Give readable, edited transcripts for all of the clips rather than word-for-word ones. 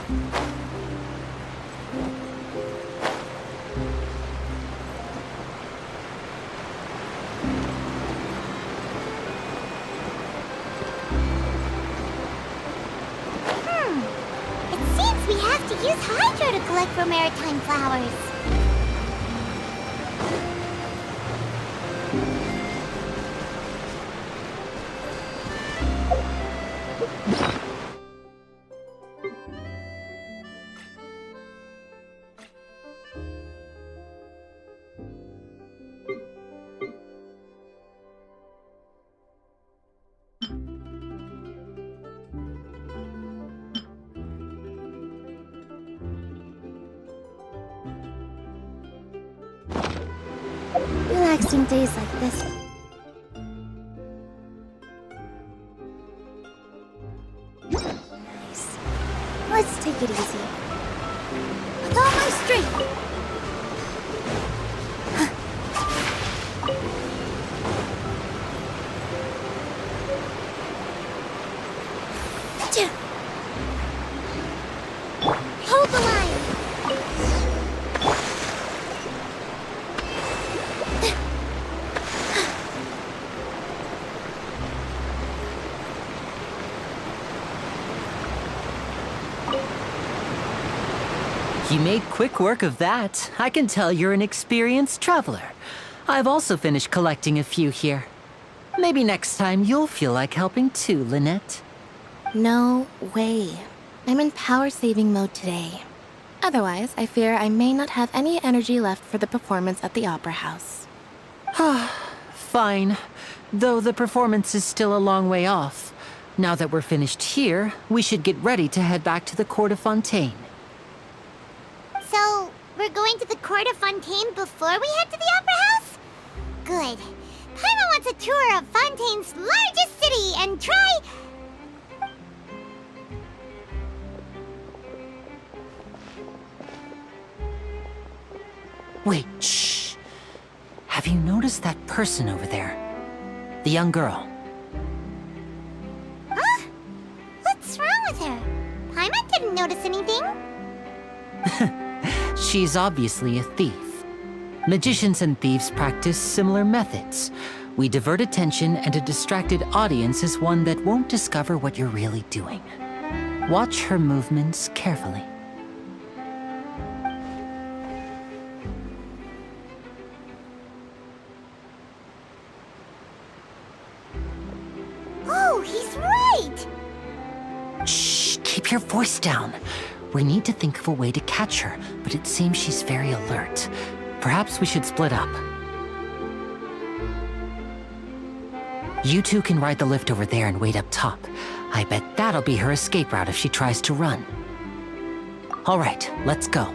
It seems we have to use Hydro to collect for maritime flowers. Relaxing days like this. Nice. Let's take it easy. With all my strength. Hold the line. You made quick work of that. I can tell you're an experienced traveler. I've also finished collecting a few here. Maybe next time you'll feel like helping too, Lynette. No way. I'm in power-saving mode today. Otherwise, I fear I may not have any energy left for the performance at the Opera House. Fine. Though the performance is still a long way off. Now that we're finished here, we should get ready to head back to the Court of Fontaine. So, we're going to the Court of Fontaine before we head to the Opera House? Good. Paimon wants a tour of Fontaine's largest city and try... Wait, shh. Have you noticed that person over there? The young girl. Huh? What's wrong with her? Paimon didn't notice anything. She's obviously a thief. Magicians and thieves practice similar methods. We divert attention, and a distracted audience is one that won't discover what you're really doing. Watch her movements carefully. Oh, he's right! Shh, keep your voice down. We need to think of a way to catch her, but it seems she's very alert. Perhaps we should split up. You two can ride the lift over there and wait up top. I bet that'll be her escape route if she tries to run. All right, let's go.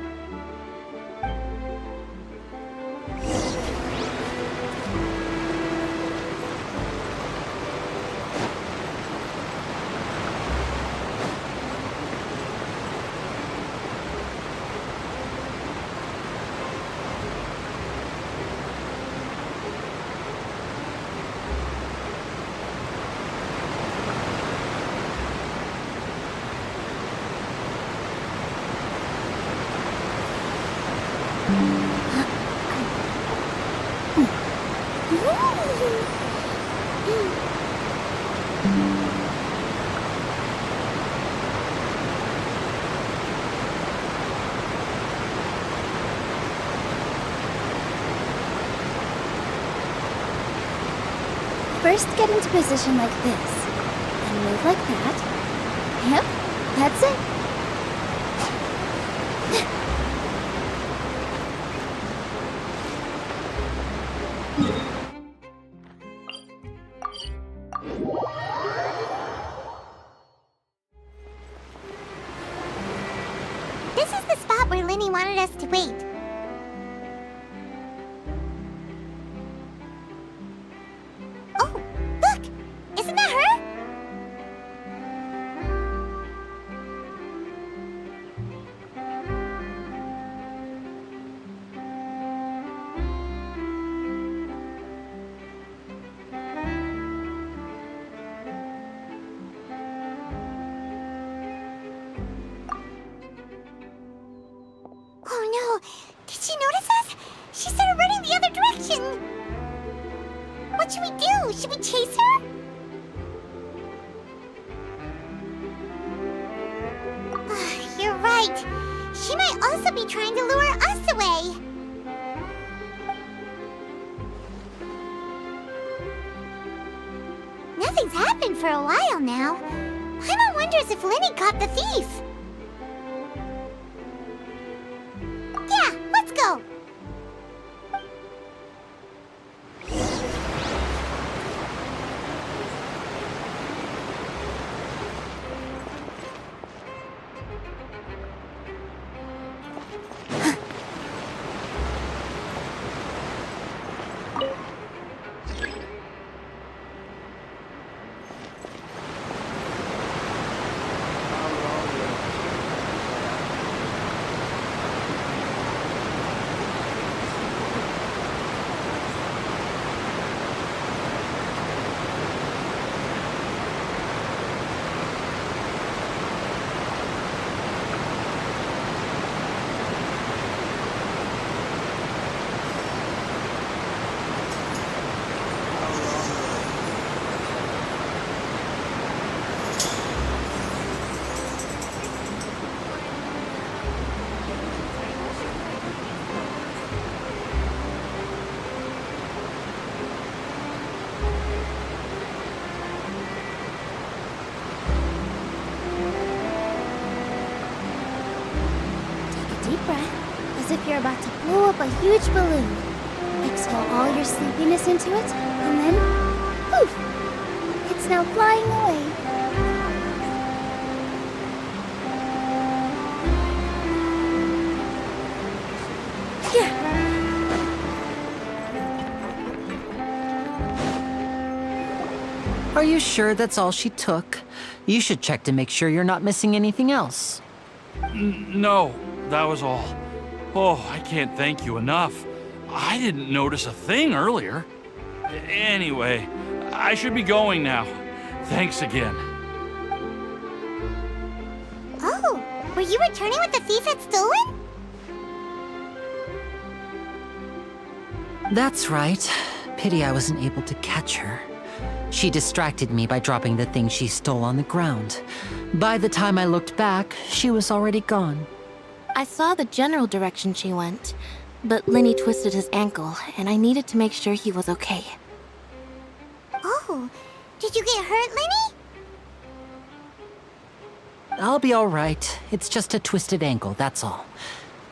First, get into position like this. And move like that. Yep, that's it. This is the spot where Linny wanted us to wait. Oh, look! Isn't that her? direction. What should we do? Should we chase her? You're right. She might also be trying to lure us away. Nothing's happened for a while now. Paimon wonders if Lenny caught the thief. Yeah, let's go. Deep breath, as if you're about to blow up a huge balloon. Exhale all your sleepiness into it, and then, poof! It's now flying away. Are you sure that's all she took? You should check to make sure you're not missing anything else. No, that was all. Oh, I can't thank you enough. I didn't notice a thing earlier. Anyway, I should be going now. Thanks again. Oh, were you returning what the thief had stolen? That's right. Pity I wasn't able to catch her. She distracted me by dropping the thing she stole on the ground. By the time I looked back, she was already gone. I saw the general direction she went, but Lenny twisted his ankle, and I needed to make sure he was okay. Oh, did you get hurt, Lenny? I'll be all right. It's just a twisted ankle, that's all.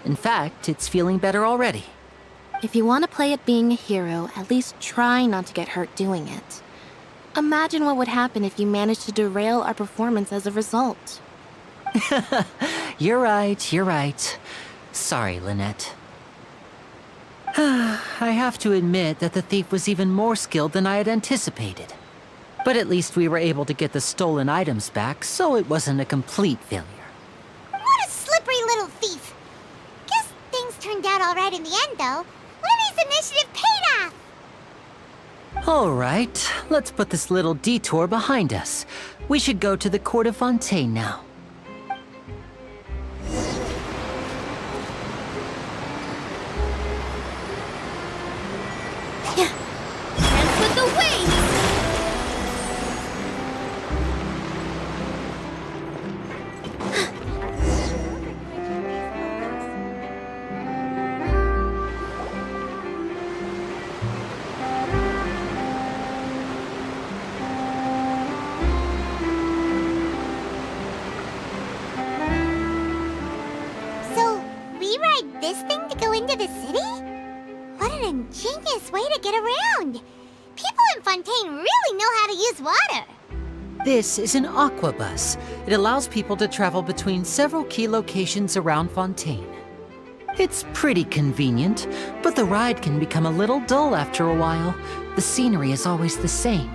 In fact, it's feeling better already. If you want to play at being a hero, at least try not to get hurt doing it. Imagine what would happen if you managed to derail our performance as a result. You're right. Sorry, Lynette. I have to admit that the thief was even more skilled than I had anticipated. But at least we were able to get the stolen items back, so it wasn't a complete failure. What a slippery little thief! Guess things turned out all right in the end, though. Lenny's initiative paid off! All right, let's put this little detour behind us. We should go to the Court of Fontaine now. Dance with the waves! So, we ride this thing to go into the city? What an ingenious way to get around! People in Fontaine really know how to use water! This is an aquabus. It allows people to travel between several key locations around Fontaine. It's pretty convenient, but the ride can become a little dull after a while. The scenery is always the same.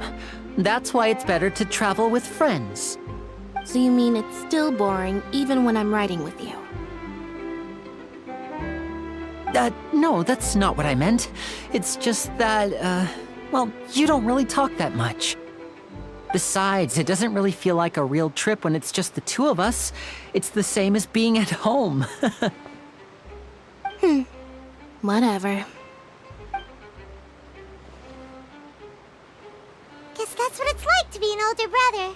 That's why it's better to travel with friends. So you mean it's still boring even when I'm riding with you? No, that's not what I meant. It's just that, well, you don't really talk that much. Besides, it doesn't really feel like a real trip when it's just the two of us. It's the same as being at home. Whatever. be an older brother.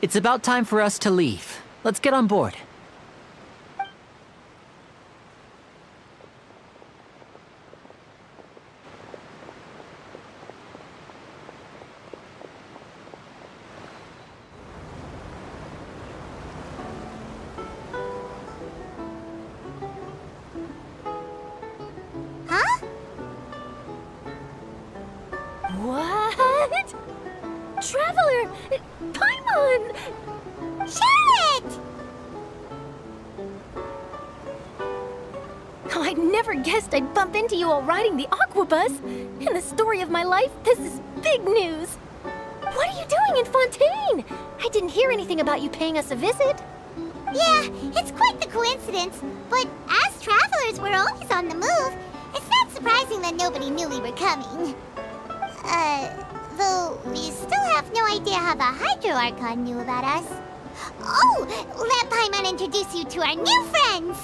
It's about time for us to leave. Let's get on board. Huh? What? Traveler! Paimon! Charlotte! Oh, I'd never guessed I'd bump into you while riding the Aqua Bus. In the story of my life, this is big news. What are you doing in Fontaine? I didn't hear anything about you paying us a visit. Yeah, it's quite the coincidence, but as travelers, we're always on the move. It's not surprising that nobody knew we were coming. Though we still have no idea how the Hydro Archon knew about us. Oh, let Paimon introduce you to our new friends!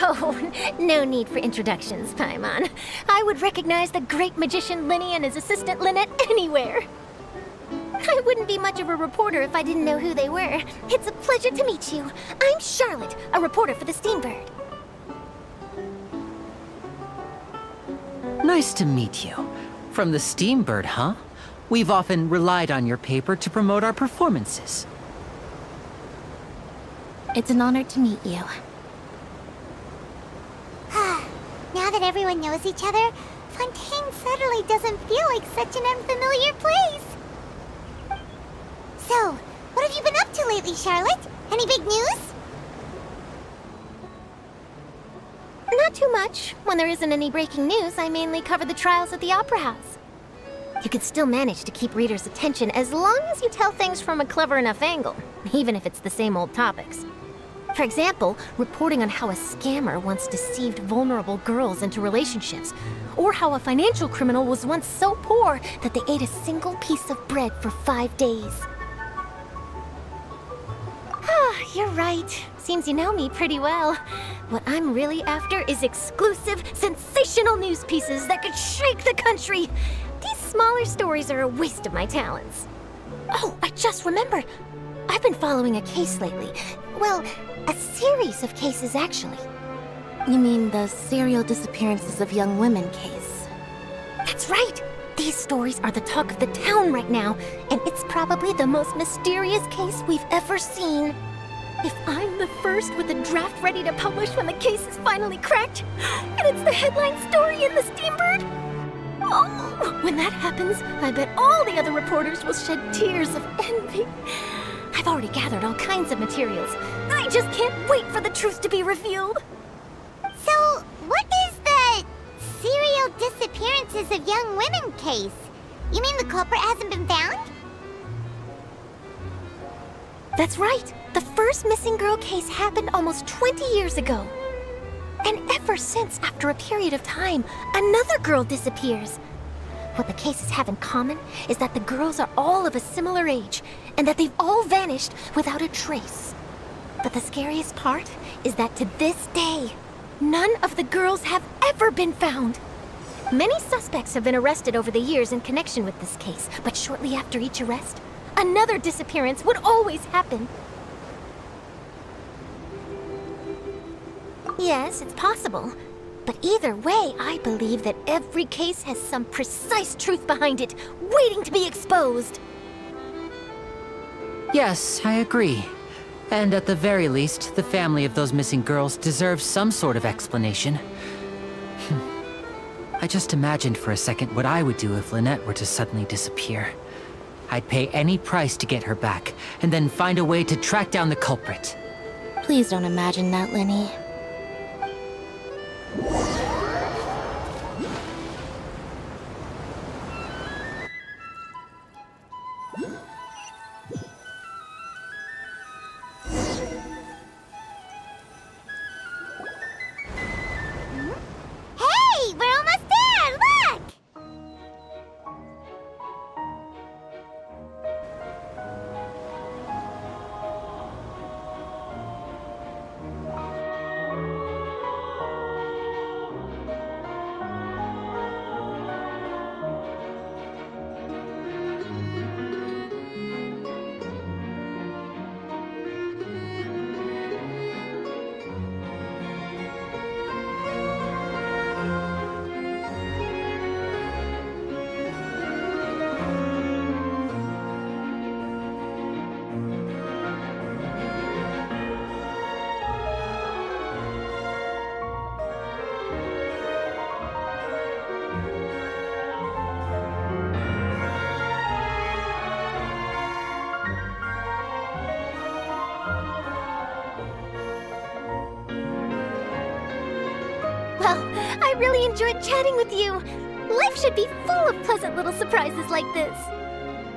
Oh, no need for introductions, Paimon. I would recognize the great magician Linny and his assistant Lynette anywhere. I wouldn't be much of a reporter if I didn't know who they were. It's a pleasure to meet you. I'm Charlotte, a reporter for the Steambird. Nice to meet you. From the Steambird, huh? We've often relied on your paper to promote our performances. It's an honor to meet you. Now that everyone knows each other, Fontaine suddenly doesn't feel like such an unfamiliar place. So, what have you been up to lately, Charlotte? Any big news? Not too much. When there isn't any breaking news, I mainly cover the trials at the Opera House. You can still manage to keep readers' attention as long as you tell things from a clever enough angle, even if it's the same old topics. For example, reporting on how a scammer once deceived vulnerable girls into relationships, or how a financial criminal was once so poor that they ate a single piece of bread for 5 days. Ah, you're right. Seems you know me pretty well. What I'm really after is exclusive, sensational news pieces that could shake the country. These smaller stories are a waste of my talents. Oh, I just remembered. I've been following a case lately. Well, a series of cases, actually. You mean the serial disappearances of young women case? That's right! These stories are the talk of the town right now, and it's probably the most mysterious case we've ever seen. If I'm the first with a draft ready to publish when the case is finally cracked, and it's the headline story in the Steambird, oh, when that happens, I bet all the other reporters will shed tears of envy. I've already gathered all kinds of materials. I just can't wait for the truth to be revealed. So, what is the serial disappearances of young women case? You mean the culprit hasn't been found? That's right. The first missing girl case happened almost 20 years ago. And ever since, after a period of time, another girl disappears. What the cases have in common is that the girls are all of a similar age, and that they've all vanished without a trace. But the scariest part is that to this day, none of the girls have ever been found. Many suspects have been arrested over the years in connection with this case, but shortly after each arrest, another disappearance would always happen. Yes, it's possible. But either way, I believe that every case has some precise truth behind it, waiting to be exposed. Yes, I agree. And at the very least, the family of those missing girls deserves some sort of explanation. I just imagined for a second what I would do if Lynette were to suddenly disappear. I'd pay any price to get her back, and then find a way to track down the culprit. Please don't imagine that, Linny. Hey, we're almost there! Look! really enjoyed chatting with you. Life should be full of pleasant little surprises like this.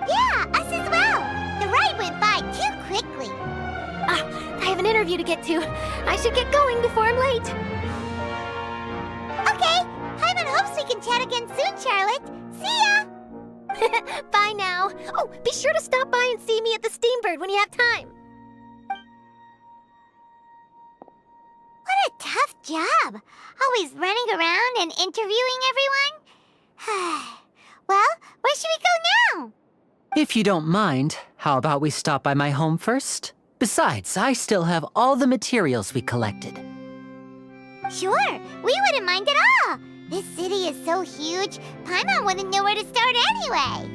Yeah, us as well. The ride went by too quickly. I have an interview to get to. I should get going before I'm late. Okay, Paimon hopes we can chat again soon, Charlotte. See ya! Bye now. Oh, be sure to stop by and see me at the Steambird when you have time. What a tough job. Always running around and interviewing everyone. Well, where should we go now? If you don't mind, how about we stop by my home first? Besides, I still have all the materials we collected. Sure, we wouldn't mind at all. This city is so huge, Paimon wouldn't know where to start anyway.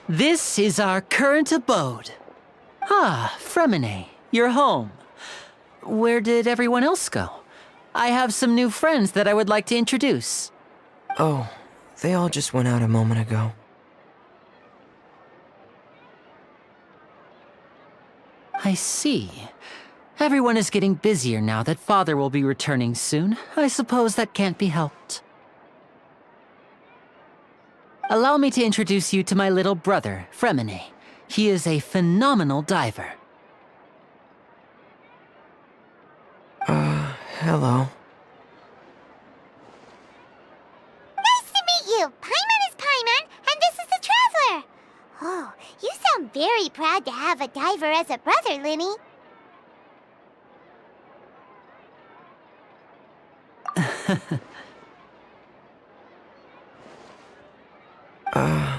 This is our current abode. Ah, Fremine, you're home. Where did everyone else go? I have some new friends that I would like to introduce. Oh, they all just went out a moment ago. I see. Everyone is getting busier now that Father will be returning soon. I suppose that can't be helped. Allow me to introduce you to my little brother, Fremine. He is a phenomenal diver. Hello. Nice to meet you! Paimon is Paimon, and this is the Traveler! Oh, you sound very proud to have a diver as a brother, Linny.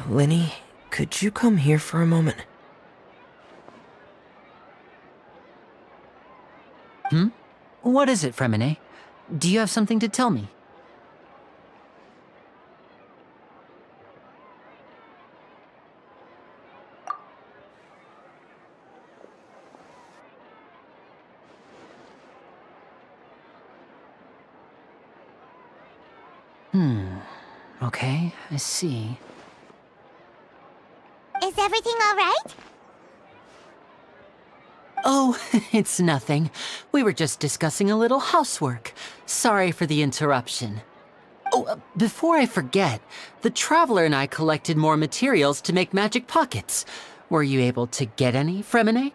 Linny, could you come here for a moment? What is it, Fremine? Do you have something to tell me? Okay, I see. Is everything all right? Oh, it's nothing. We were just discussing a little housework. Sorry for the interruption. Oh, before I forget, the Traveler and I collected more materials to make magic pockets. Were you able to get any, Fremine?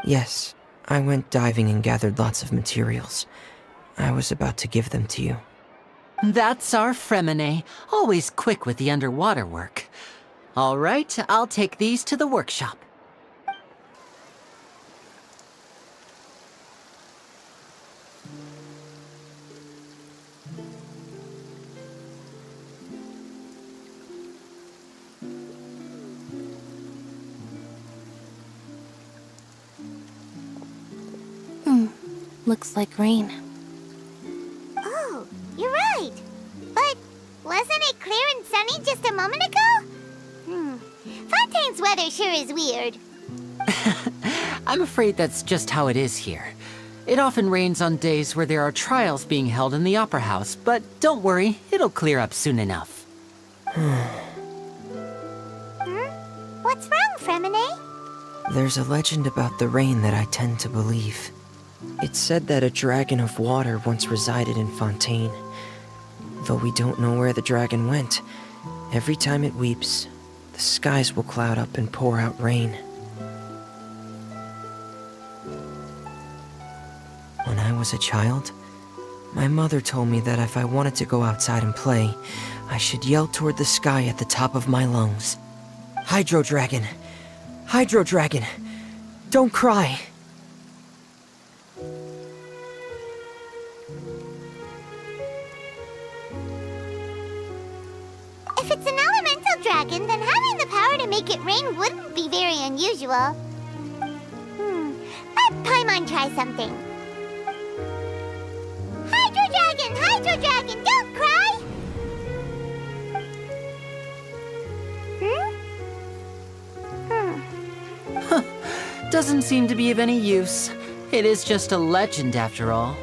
Yes, I went diving and gathered lots of materials. I was about to give them to you. That's our Fremine, always quick with the underwater work. All right, I'll take these to the workshop. Looks like rain. Oh, you're right. But wasn't it clear and sunny just a moment ago? Fontaine's weather sure is weird. I'm afraid that's just how it is here. It often rains on days where there are trials being held in the Opera House, but don't worry, it'll clear up soon enough. What's wrong, Fremine? There's a legend about the rain that I tend to believe. It's said that a dragon of water once resided in Fontaine. Though we don't know where the dragon went, every time it weeps, the skies will cloud up and pour out rain. When I was a child, my mother told me that if I wanted to go outside and play, I should yell toward the sky at the top of my lungs. Hydro Dragon! Hydro Dragon! Don't cry! If it's an elemental dragon, then having the power to make it rain wouldn't be very unusual. Let Paimon try something. Hydro Dragon, don't cry! Doesn't seem to be of any use. It is just a legend after all.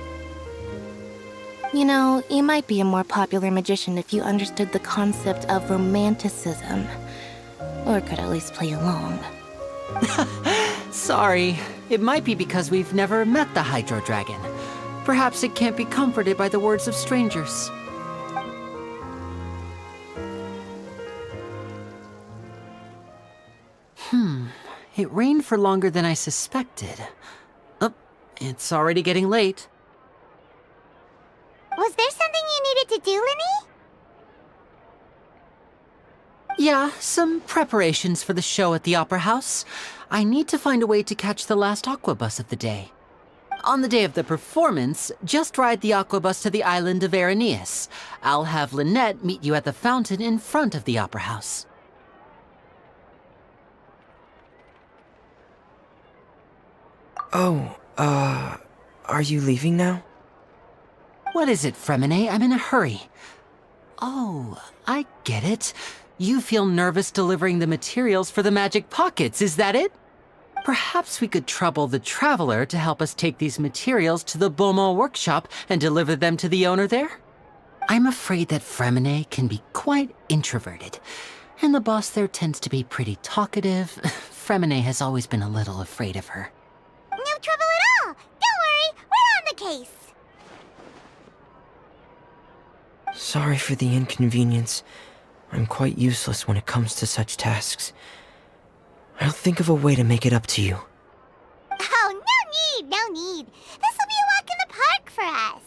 You know, you might be a more popular magician if you understood the concept of romanticism. Or could at least play along. Sorry, it might be because we've never met the Hydro Dragon. Perhaps it can't be comforted by the words of strangers. It rained for longer than I suspected. Oh, it's already getting late. Was there something you needed to do, Linny? Yeah, some preparations for the show at the Opera House. I need to find a way to catch the last aqua bus of the day. On the day of the performance, just ride the aqua bus to the island of Araneus. I'll have Lynette meet you at the fountain in front of the Opera House. Oh, are you leaving now? What is it, Fremine? I'm in a hurry. Oh, I get it. You feel nervous delivering the materials for the magic pockets, is that it? Perhaps we could trouble the Traveler to help us take these materials to the Beaumont workshop and deliver them to the owner there? I'm afraid that Fremine can be quite introverted, and the boss there tends to be pretty talkative. Fremine has always been a little afraid of her. No trouble at all. Don't worry, we're on the case. Sorry for the inconvenience. I'm quite useless when it comes to such tasks. I'll think of a way to make it up to you. Oh, no need. This will be a walk in the park for us.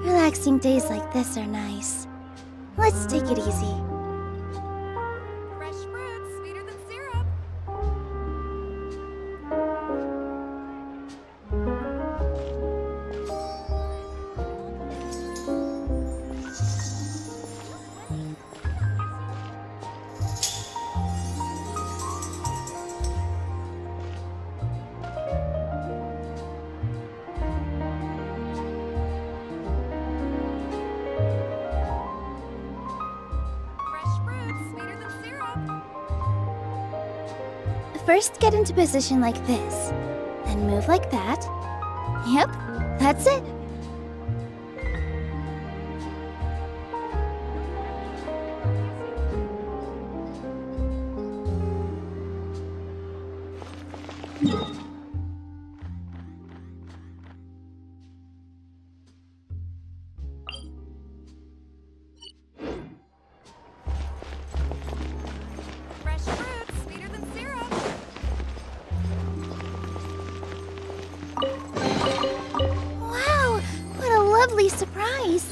Relaxing days like this are nice. Let's take it easy. Fresh fruits, sweeter than syrup. First get into position like this, then move like that. Yep, that's it. Fresh fruit, sweeter than syrup. Wow, what a lovely surprise.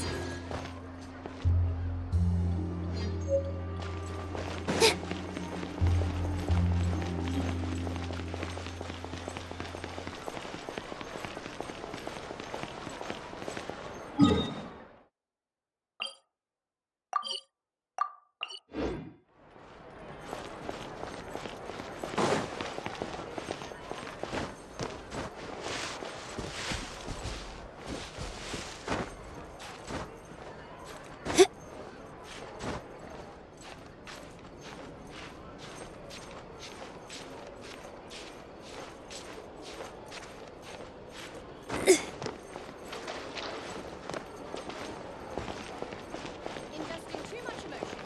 Investing too much emotion.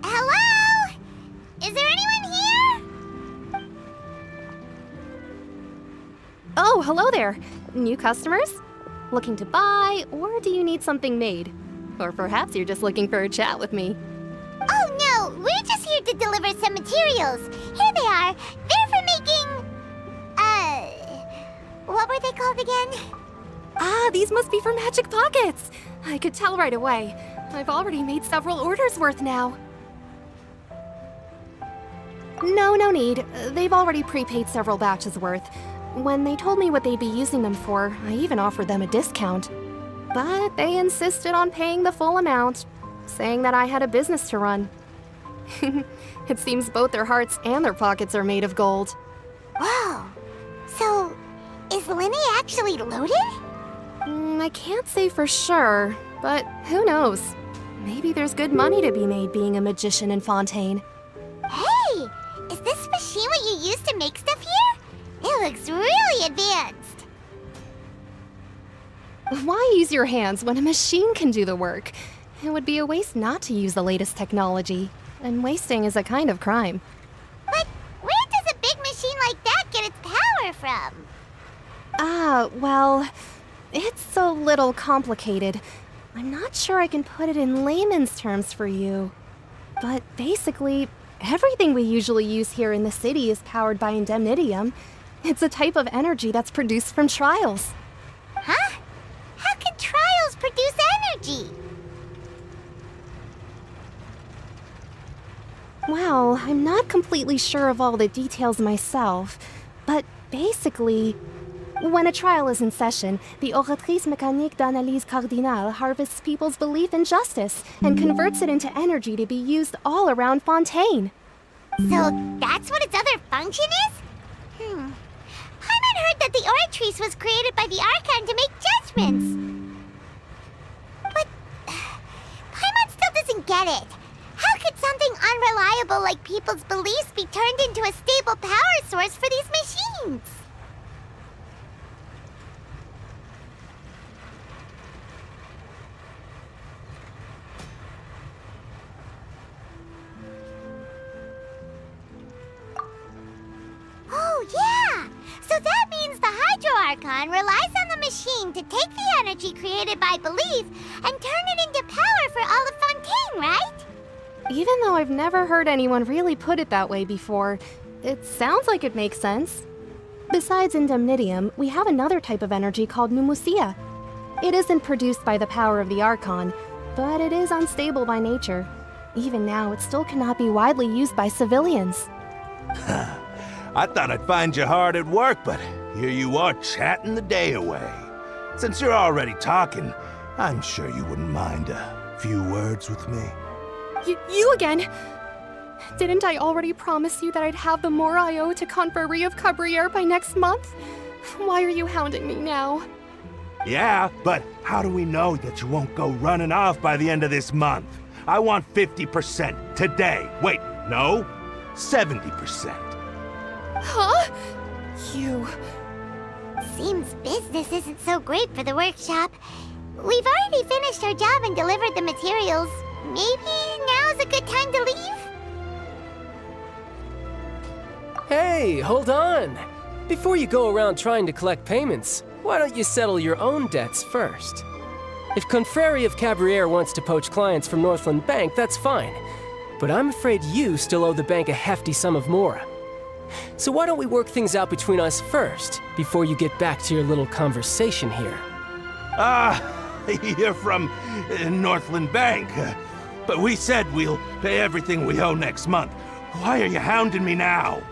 Hello? Is there anyone here? Oh, hello there. New customers? Looking to buy, or do you need something made? Or perhaps you're just looking for a chat with me. Oh no, we're just here to deliver some materials. Here they are. They're for making... what were they called again? Ah, these must be for Magic Pockets. I could tell right away. I've already made several orders worth now. No need. They've already prepaid several batches worth. When they told me what they'd be using them for, I even offered them a discount. But they insisted on paying the full amount, saying that I had a business to run. It seems both their hearts and their pockets are made of gold. Whoa. So, is Linny actually loaded? I can't say for sure, but who knows? Maybe there's good money to be made being a magician in Fontaine. Hey! Is this machine what you use to make stuff here? It looks really advanced. Why use your hands when a machine can do the work? It would be a waste not to use the latest technology, and wasting is a kind of crime. But where does a big machine like that get its power from? Well, it's a little complicated. I'm not sure I can put it in layman's terms for you. But basically, everything we usually use here in the city is powered by indemnitium. It's a type of energy that's produced from trials. Huh? How can trials produce energy? Well, I'm not completely sure of all the details myself, but basically, when a trial is in session, the Oratrice Mécanique d'Analyse Cardinale harvests people's belief in justice and converts it into energy to be used all around Fontaine. So that's what its other function is? Paimon heard that the Oratrice was created by the Archon to make judgments. But Paimon still doesn't get it. How could something unreliable like people's beliefs be turned into a stable power source for these machines? Oh, yeah! So that means the Hydro Archon relies on the machine going to take the energy created by belief and turn it into power for all of Fontaine, right? Even though I've never heard anyone really put it that way before, it sounds like it makes sense. Besides indemnitium, we have another type of energy called pneumosia. It isn't produced by the power of the Archon, but it is unstable by nature. Even now, it still cannot be widely used by civilians. I thought I'd find you hard at work, but here you are chatting the day away. Since you're already talking, I'm sure you wouldn't mind a few words with me. You again? Didn't I already promise you that I'd have the more I owe to Confrérie of Cabriere by next month? Why are you hounding me now? Yeah, but how do we know that you won't go running off by the end of this month? I want 50% today. Wait, no, 70%. Huh? You... Seems business isn't so great for the workshop. We've already finished our job and delivered the materials. Maybe now's a good time to leave? Hey, hold on! Before you go around trying to collect payments, why don't you settle your own debts first? If Confrérie of Cabriere wants to poach clients from Northland Bank, that's fine. But I'm afraid you still owe the bank a hefty sum of mora. So why don't we work things out between us first, before you get back to your little conversation here? You're from Northland Bank. But we said we'll pay everything we owe next month. Why are you hounding me now?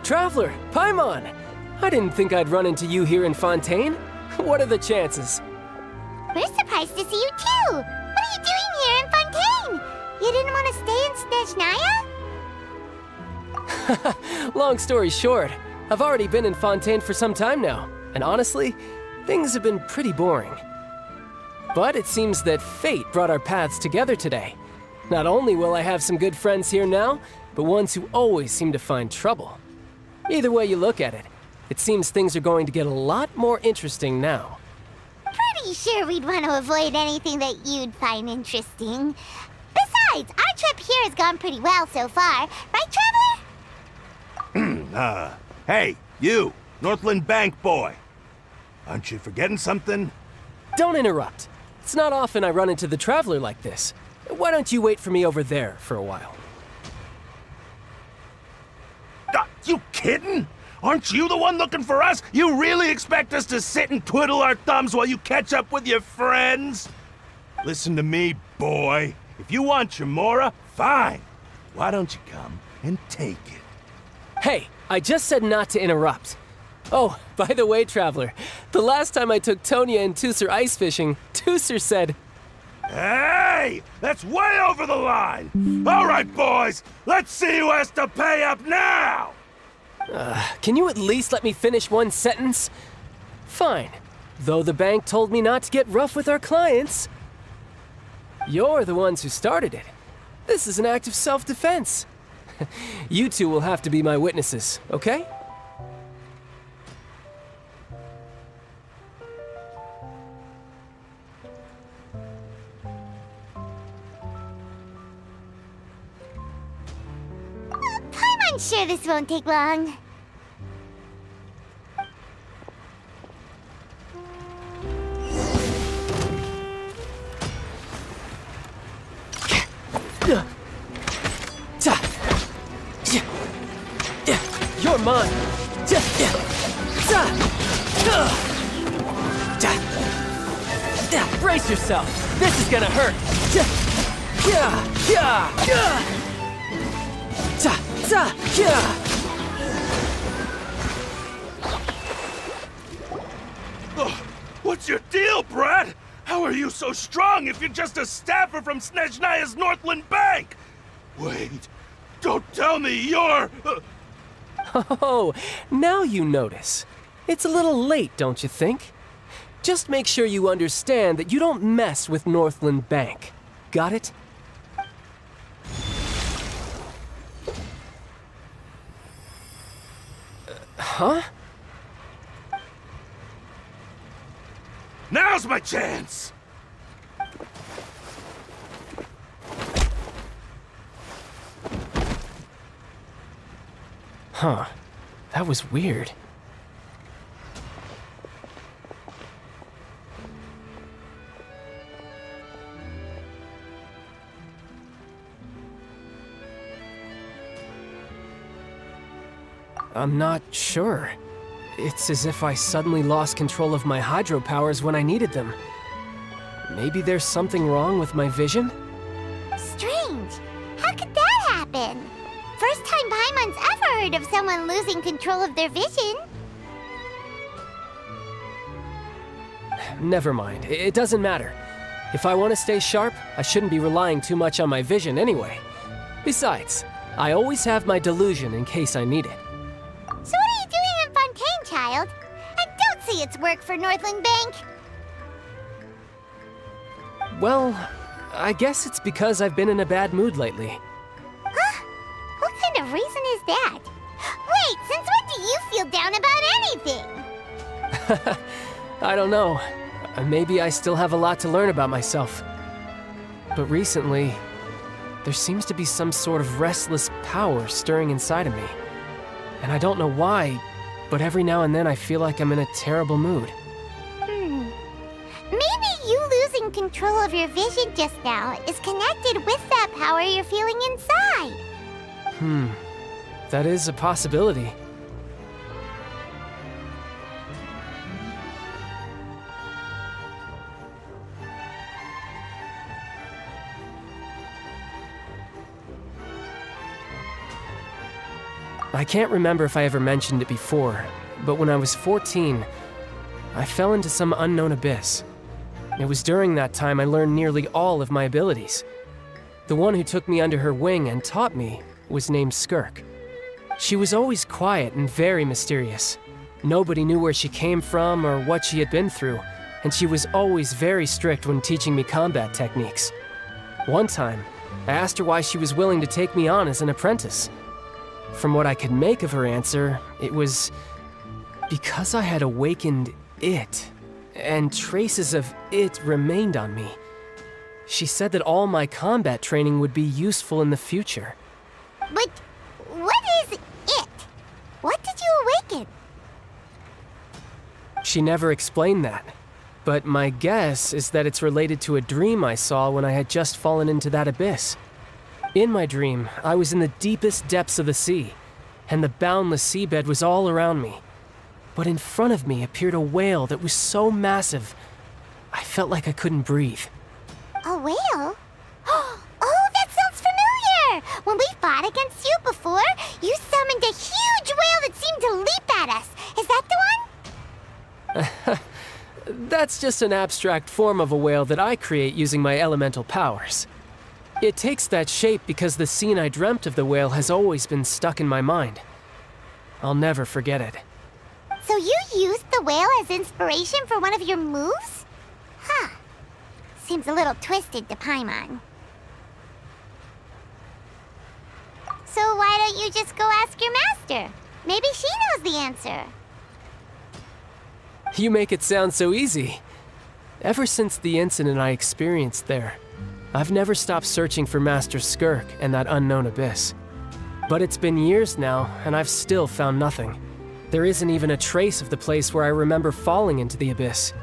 Traveler, Paimon! I didn't think I'd run into you here in Fontaine. What are the chances? We're surprised to see you too! What are you doing here in Fontaine? You didn't want to stay in Snezhnaya? Long story short, I've already been in Fontaine for some time now, and honestly, things have been pretty boring. But it seems that fate brought our paths together today. Not only will I have some good friends here now, but ones who always seem to find trouble. Either way you look at it, it seems things are going to get a lot more interesting now. Pretty sure we'd want to avoid anything that you'd find interesting. Besides, our trip here has gone pretty well so far, right, Traveler? Hey, you, Northland Bank boy. Aren't you forgetting something? Don't interrupt. It's not often I run into the Traveler like this. Why don't you wait for me over there for a while? You kidding? Aren't you the one looking for us? You really expect us to sit and twiddle our thumbs while you catch up with your friends? Listen to me, boy. If you want your mora, fine. Why don't you come and take it? Hey, I just said not to interrupt. Oh, by the way, Traveler, the last time I took Tonya and Tusser ice fishing, Tusser said, Hey! That's way over the line! All right, boys, let's see who has to pay up now! Can you at least let me finish one sentence? Fine. Though the bank told me not to get rough with our clients. You're the ones who started it. This is an act of self-defense. You two will have to be my witnesses, okay? I'm sure this won't take long. You're mine. Brace yourself. This is gonna hurt. What's your deal, Brad? How are you so strong if you're just a staffer from Snezhnaya's Northland Bank? Wait, don't tell me you're... Oh, now you notice. It's a little late, don't you think? Just make sure you understand that you don't mess with Northland Bank. Got it? Huh? Now's my chance! Huh. That was weird. I'm not sure. It's as if I suddenly lost control of my hydro powers when I needed them. Maybe there's something wrong with my vision? Strange. How could that happen? First time Paimon's ever heard of someone losing control of their vision. Never mind. It doesn't matter. If I want to stay sharp, I shouldn't be relying too much on my vision anyway. Besides, I always have my delusion in case I need it. So what are you doing in Fontaine, child? I don't see its work for Northland Bank. Well, I guess it's because I've been in a bad mood lately. Huh? What kind of reason is that? Wait, since when do you feel down about anything? I don't know. Maybe I still have a lot to learn about myself. But recently, there seems to be some sort of restless power stirring inside of me. And I don't know why, but every now and then I feel like I'm in a terrible mood. Maybe you losing control of your vision just now is connected with that power you're feeling inside. That is a possibility. I can't remember if I ever mentioned it before, but when I was 14, I fell into some unknown abyss. It was during that time I learned nearly all of my abilities. The one who took me under her wing and taught me was named Skirk. She was always quiet and very mysterious. Nobody knew where she came from or what she had been through, and she was always very strict when teaching me combat techniques. One time, I asked her why she was willing to take me on as an apprentice. From what I could make of her answer, it was because I had awakened it, and traces of it remained on me. She said that all my combat training would be useful in the future. But what is it? What did you awaken? She never explained that, but my guess is that it's related to a dream I saw when I had just fallen into that abyss. In my dream, I was in the deepest depths of the sea, and the boundless seabed was all around me. But in front of me appeared a whale that was so massive, I felt like I couldn't breathe. A whale? Oh, that sounds familiar! When we fought against you before, you summoned a huge whale that seemed to leap at us. Is that the one? That's just an abstract form of a whale that I create using my elemental powers. It takes that shape because the scene I dreamt of the whale has always been stuck in my mind. I'll never forget it. So you used the whale as inspiration for one of your moves? Huh. Seems a little twisted to Paimon. So why don't you just go ask your master? Maybe she knows the answer. You make it sound so easy. Ever since the incident I experienced there, I've never stopped searching for Master Skirk and that unknown abyss. But it's been years now, and I've still found nothing. There isn't even a trace of the place where I remember falling into the abyss.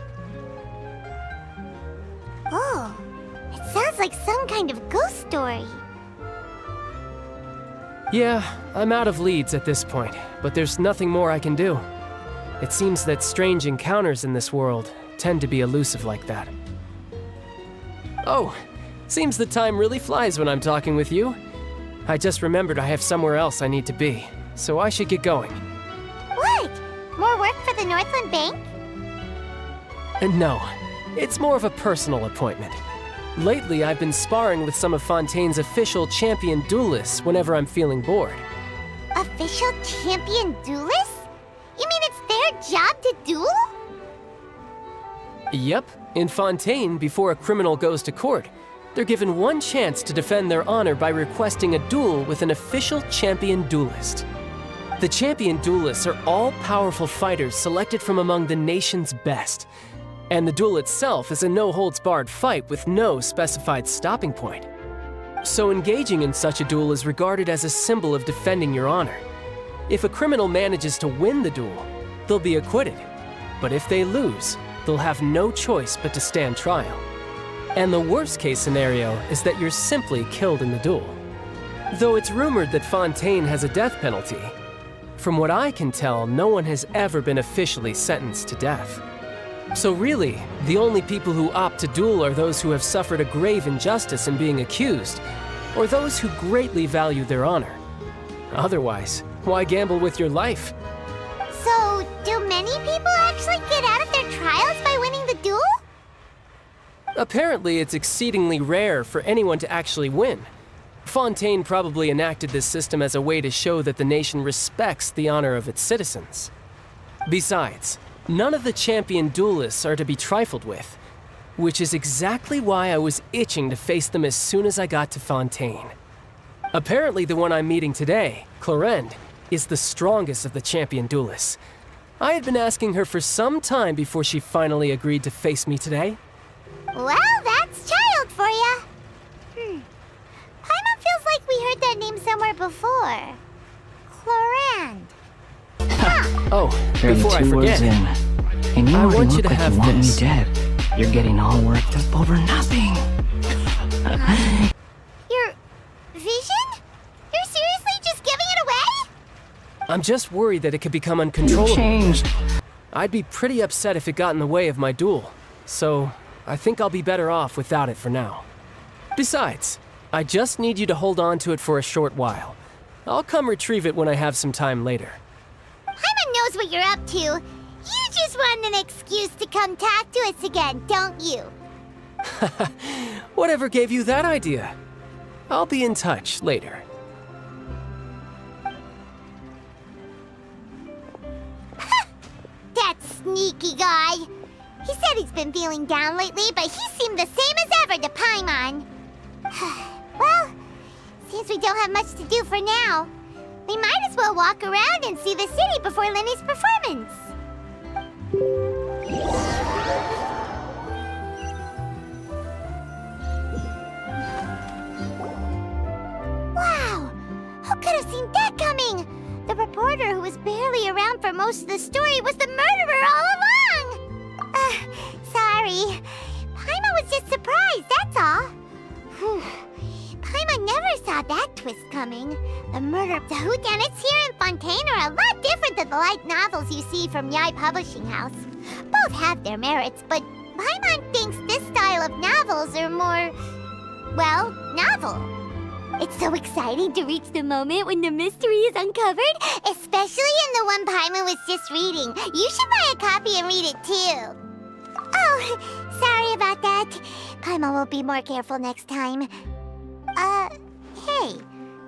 Oh, it sounds like some kind of ghost story. Yeah, I'm out of leads at this point, but there's nothing more I can do. It seems that strange encounters in this world tend to be elusive like that. Oh, seems the time really flies when I'm talking with you. I just remembered I have somewhere else I need to be, so I should get going. What? More work for the Northland Bank? No, it's more of a personal appointment. Lately, I've been sparring with some of Fontaine's official champion duelists whenever I'm feeling bored. Official champion duelists? You mean it's their job to duel? Yep, in Fontaine, before a criminal goes to court, they're given one chance to defend their honor by requesting a duel with an official champion duelist. The champion duelists are all-powerful fighters selected from among the nation's best. And the duel itself is a no-holds-barred fight with no specified stopping point. So engaging in such a duel is regarded as a symbol of defending your honor. If a criminal manages to win the duel, they'll be acquitted. But if they lose, they'll have no choice but to stand trial. And the worst-case scenario is that you're simply killed in the duel. Though it's rumored that Fontaine has a death penalty, From what I can tell, no one has ever been officially sentenced to death. So really, the only people who opt to duel are those who have suffered a grave injustice in being accused, or those who greatly value their honor. Otherwise, why gamble with your life? So, do many people actually get out of their trials by winning the duel? Apparently, it's exceedingly rare for anyone to actually win. Fontaine probably enacted this system as a way to show that the nation respects the honor of its citizens. Besides, none of the champion duelists are to be trifled with, which is exactly why I was itching to face them as soon as I got to Fontaine. Apparently, the one I'm meeting today, Clorinde, is the strongest of the champion duelists. I had been asking her for some time before she finally agreed to face me today. Well, that's child for ya. Paimon feels like we heard that name somewhere before. Clorinde. Oh, Barely before I 2 words forget, in, and you I already want you look to like have you want this. me dead. You're getting all worked up over nothing. Your vision? You're seriously just giving it away? I'm just worried that it could become uncontrollable. Changed. I'd be pretty upset if it got in the way of my duel, so I think I'll be better off without it for now. Besides, I just need you to hold on to it for a short while. I'll come retrieve it when I have some time later. Paimon knows what you're up to. You just want an excuse to come talk to us again, don't you? Whatever gave you that idea? I'll be in touch later. That sneaky guy. He said he's been feeling down lately, but he seemed the same as ever to Paimon. Well, seems we don't have much to do for now. We might as well walk around and see the city before Lenny's performance. Wow! Who could have seen that coming? The reporter who was barely around for most of the story was the murderer all along! Sorry. Paimon was just surprised, that's all. Whew. Paimon never saw that twist coming. The murder of the whodunits here in Fontaine are a lot different than the light novels you see from Yai Publishing House. Both have their merits, but Paimon thinks this style of novels are more, well, novel. It's so exciting to reach the moment when the mystery is uncovered, especially in the one Paimon was just reading. You should buy a copy and read it too. Oh, sorry about that. Paimon will be more careful next time. Hey,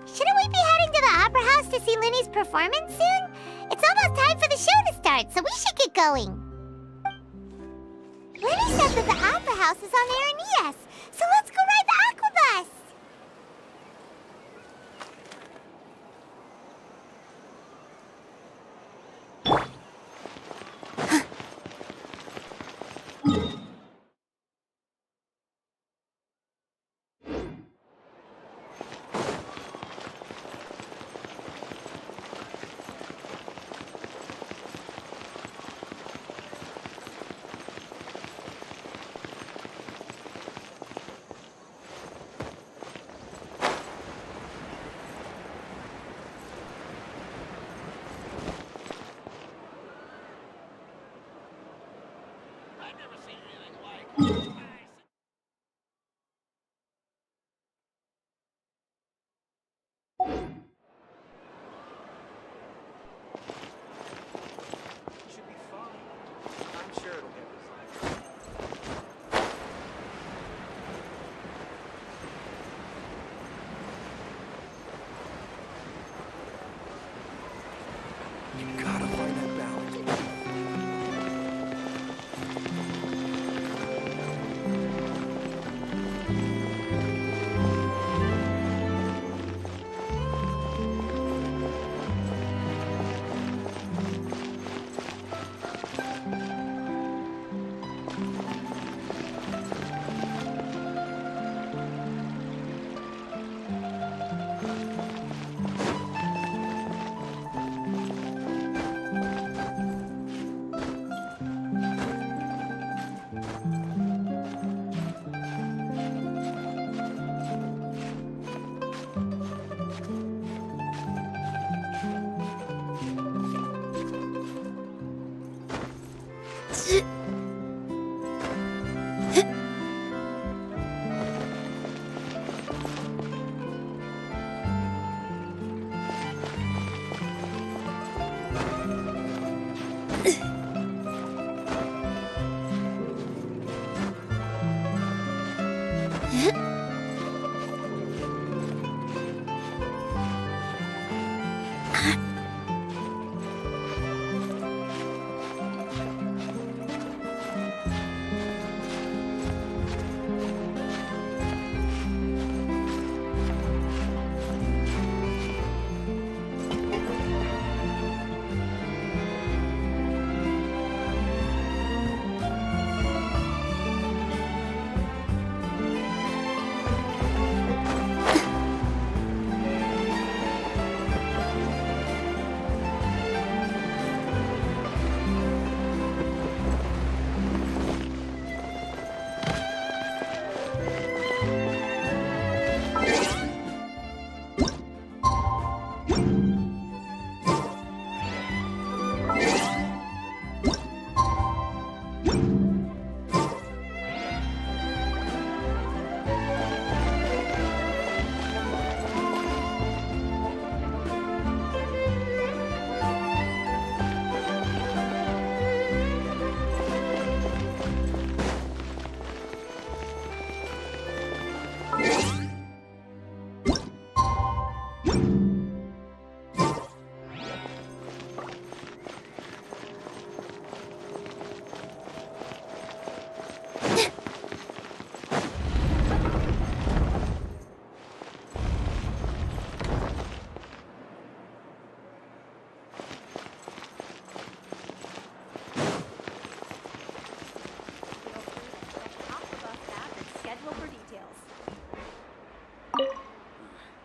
shouldn't we be heading to the Opera House to see Linny's performance soon? It's almost time for the show to start, so we should get going. Linny said that the Opera House is on Aeneas, so let's go ride the Aquabus.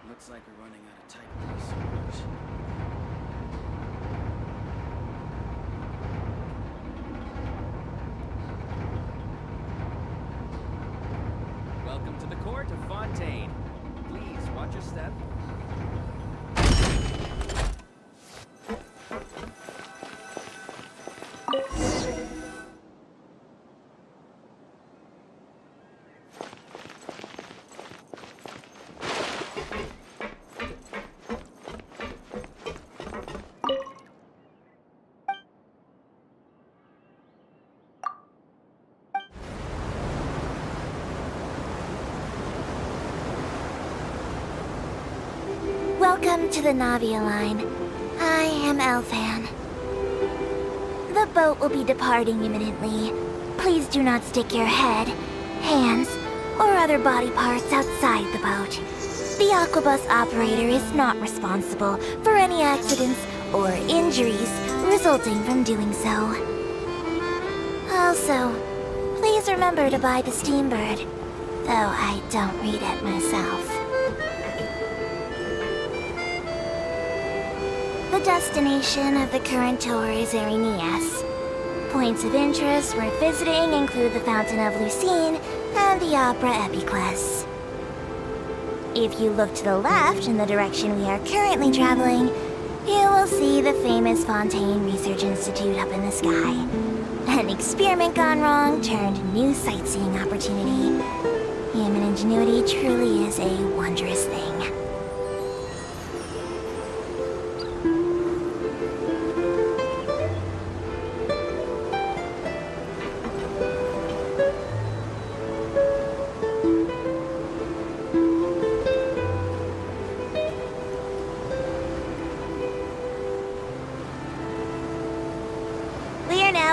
Looks like we're running out of typewriters. Welcome to the court of Fontaine. Please watch your step. Welcome to the Navia line. I am Elfan. The boat will be departing imminently. Please do not stick your head, hands, or other body parts outside the boat. The Aquabus operator is not responsible for any accidents or injuries resulting from doing so. Also, please remember to buy the Steambird, though I don't read it myself. The destination of the current tour is Erinias. Points of interest worth visiting include the Fountain of Lucine and the Opera Epiclese. If you look to the left in the direction we are currently traveling, you will see the famous Fontaine Research Institute up in the sky. An experiment gone wrong turned new sightseeing opportunity. Human ingenuity truly is a wondrous thing.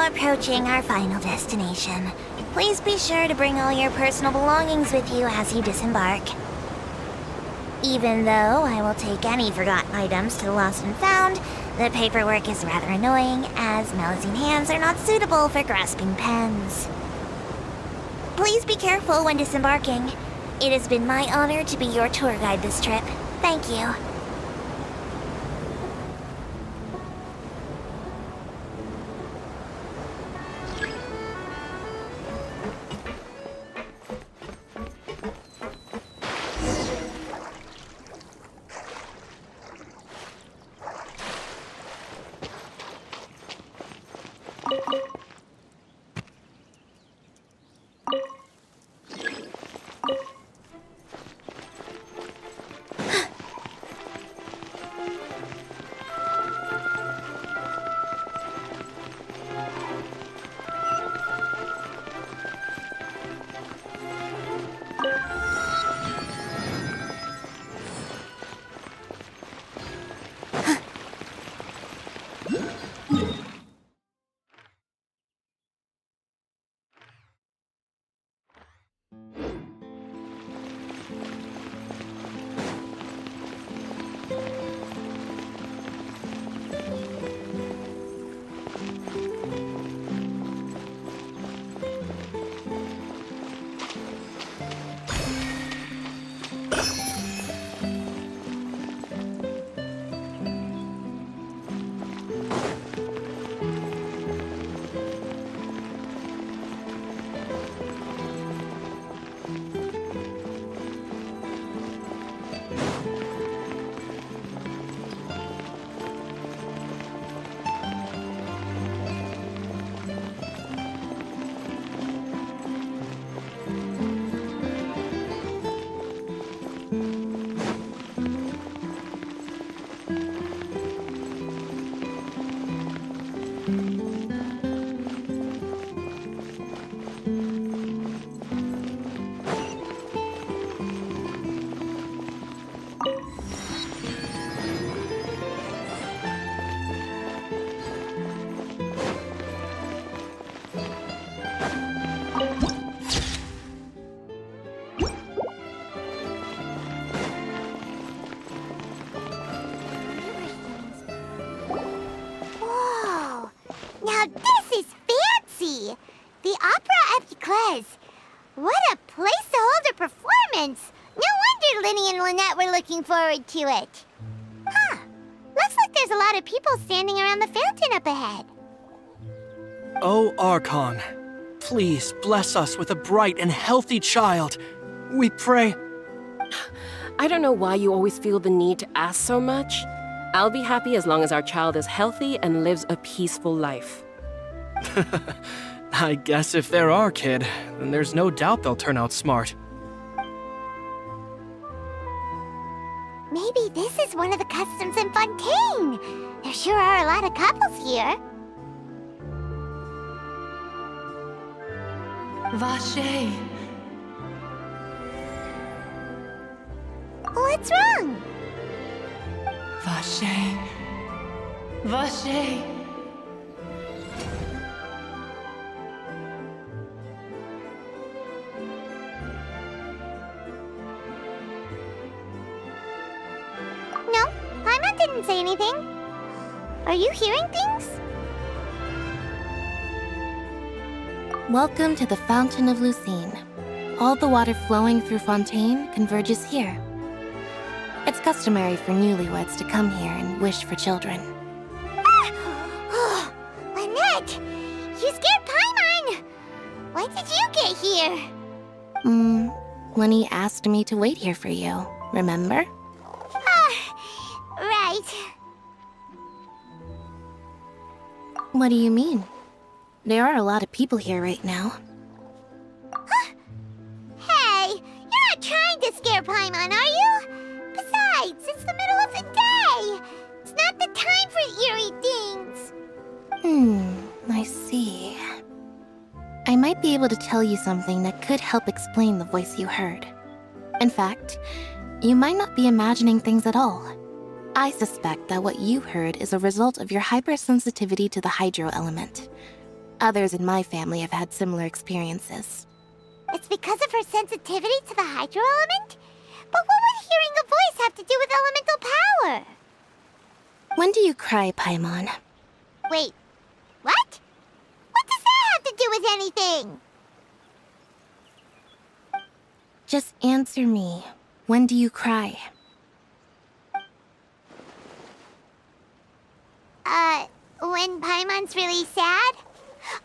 Approaching our final destination. Please be sure to bring all your personal belongings with you as you disembark. Even though I will take any forgotten items to the lost and found, the paperwork is rather annoying, as Melusine hands are not suitable for grasping pens. Please be careful when disembarking. It has been my honor to be your tour guide this trip. Thank you. Now this is fancy! The Opera at Eclairs. What a place to hold a performance! No wonder Linny and Lynette were looking forward to it. Huh. Looks like there's a lot of people standing around the fountain up ahead. Oh, Archon, please bless us with a bright and healthy child. We pray. I don't know why you always feel the need to ask so much. I'll be happy as long as our child is healthy and lives a peaceful life. I guess if they're our kid, then there's no doubt they'll turn out smart. Maybe this is one of the customs in Fontaine. There sure are a lot of couples here. Vache. What's wrong? Vache. Vache. No, Paimon didn't say anything. Are you hearing things? Welcome to the Fountain of Lucine. All the water flowing through Fontaine converges here. It's customary for newlyweds to come here and wish for children. Ah! Lynette! You scared Paimon! When did you get here? Lenny asked me to wait here for you, remember? Right. What do you mean? There are a lot of people here right now. Hey, you're not trying to scare Paimon, are you? Besides, it's the middle of the day. It's not the time for eerie things. I see. I might be able to tell you something that could help explain the voice you heard. In fact, you might not be imagining things at all. I suspect that what you heard is a result of your hypersensitivity to the hydro element. Others in my family have had similar experiences. It's because of her sensitivity to the hydro element? But what would hearing a voice have to do with elemental power? When do you cry, Paimon? Wait, what? What does that have to do with anything? Just answer me. When do you cry? When Paimon's really sad?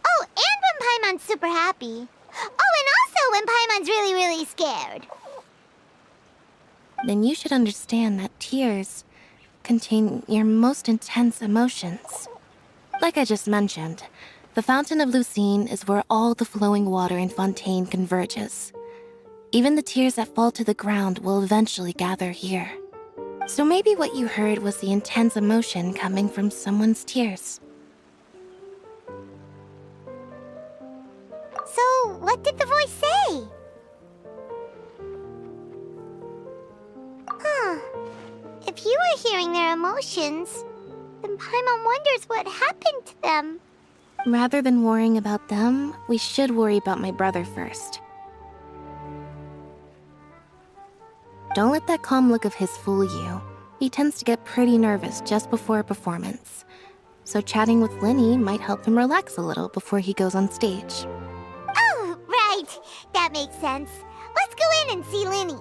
Oh, and when Paimon's super happy. Oh, and also when Paimon's really, really scared. Then you should understand that tears contain your most intense emotions. Like I just mentioned, the Fountain of Lucine is where all the flowing water in Fontaine converges. Even the tears that fall to the ground will eventually gather here. So maybe what you heard was the intense emotion coming from someone's tears. So, what did the voice say? If you were hearing their emotions, then Paimon wonders what happened to them. Rather than worrying about them, we should worry about my brother first. Don't let that calm look of his fool you. He tends to get pretty nervous just before a performance. So chatting with Linny might help him relax a little before he goes on stage. Oh, right. That makes sense. Let's go in and see Linny.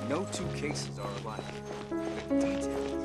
No two cases are alike. The details.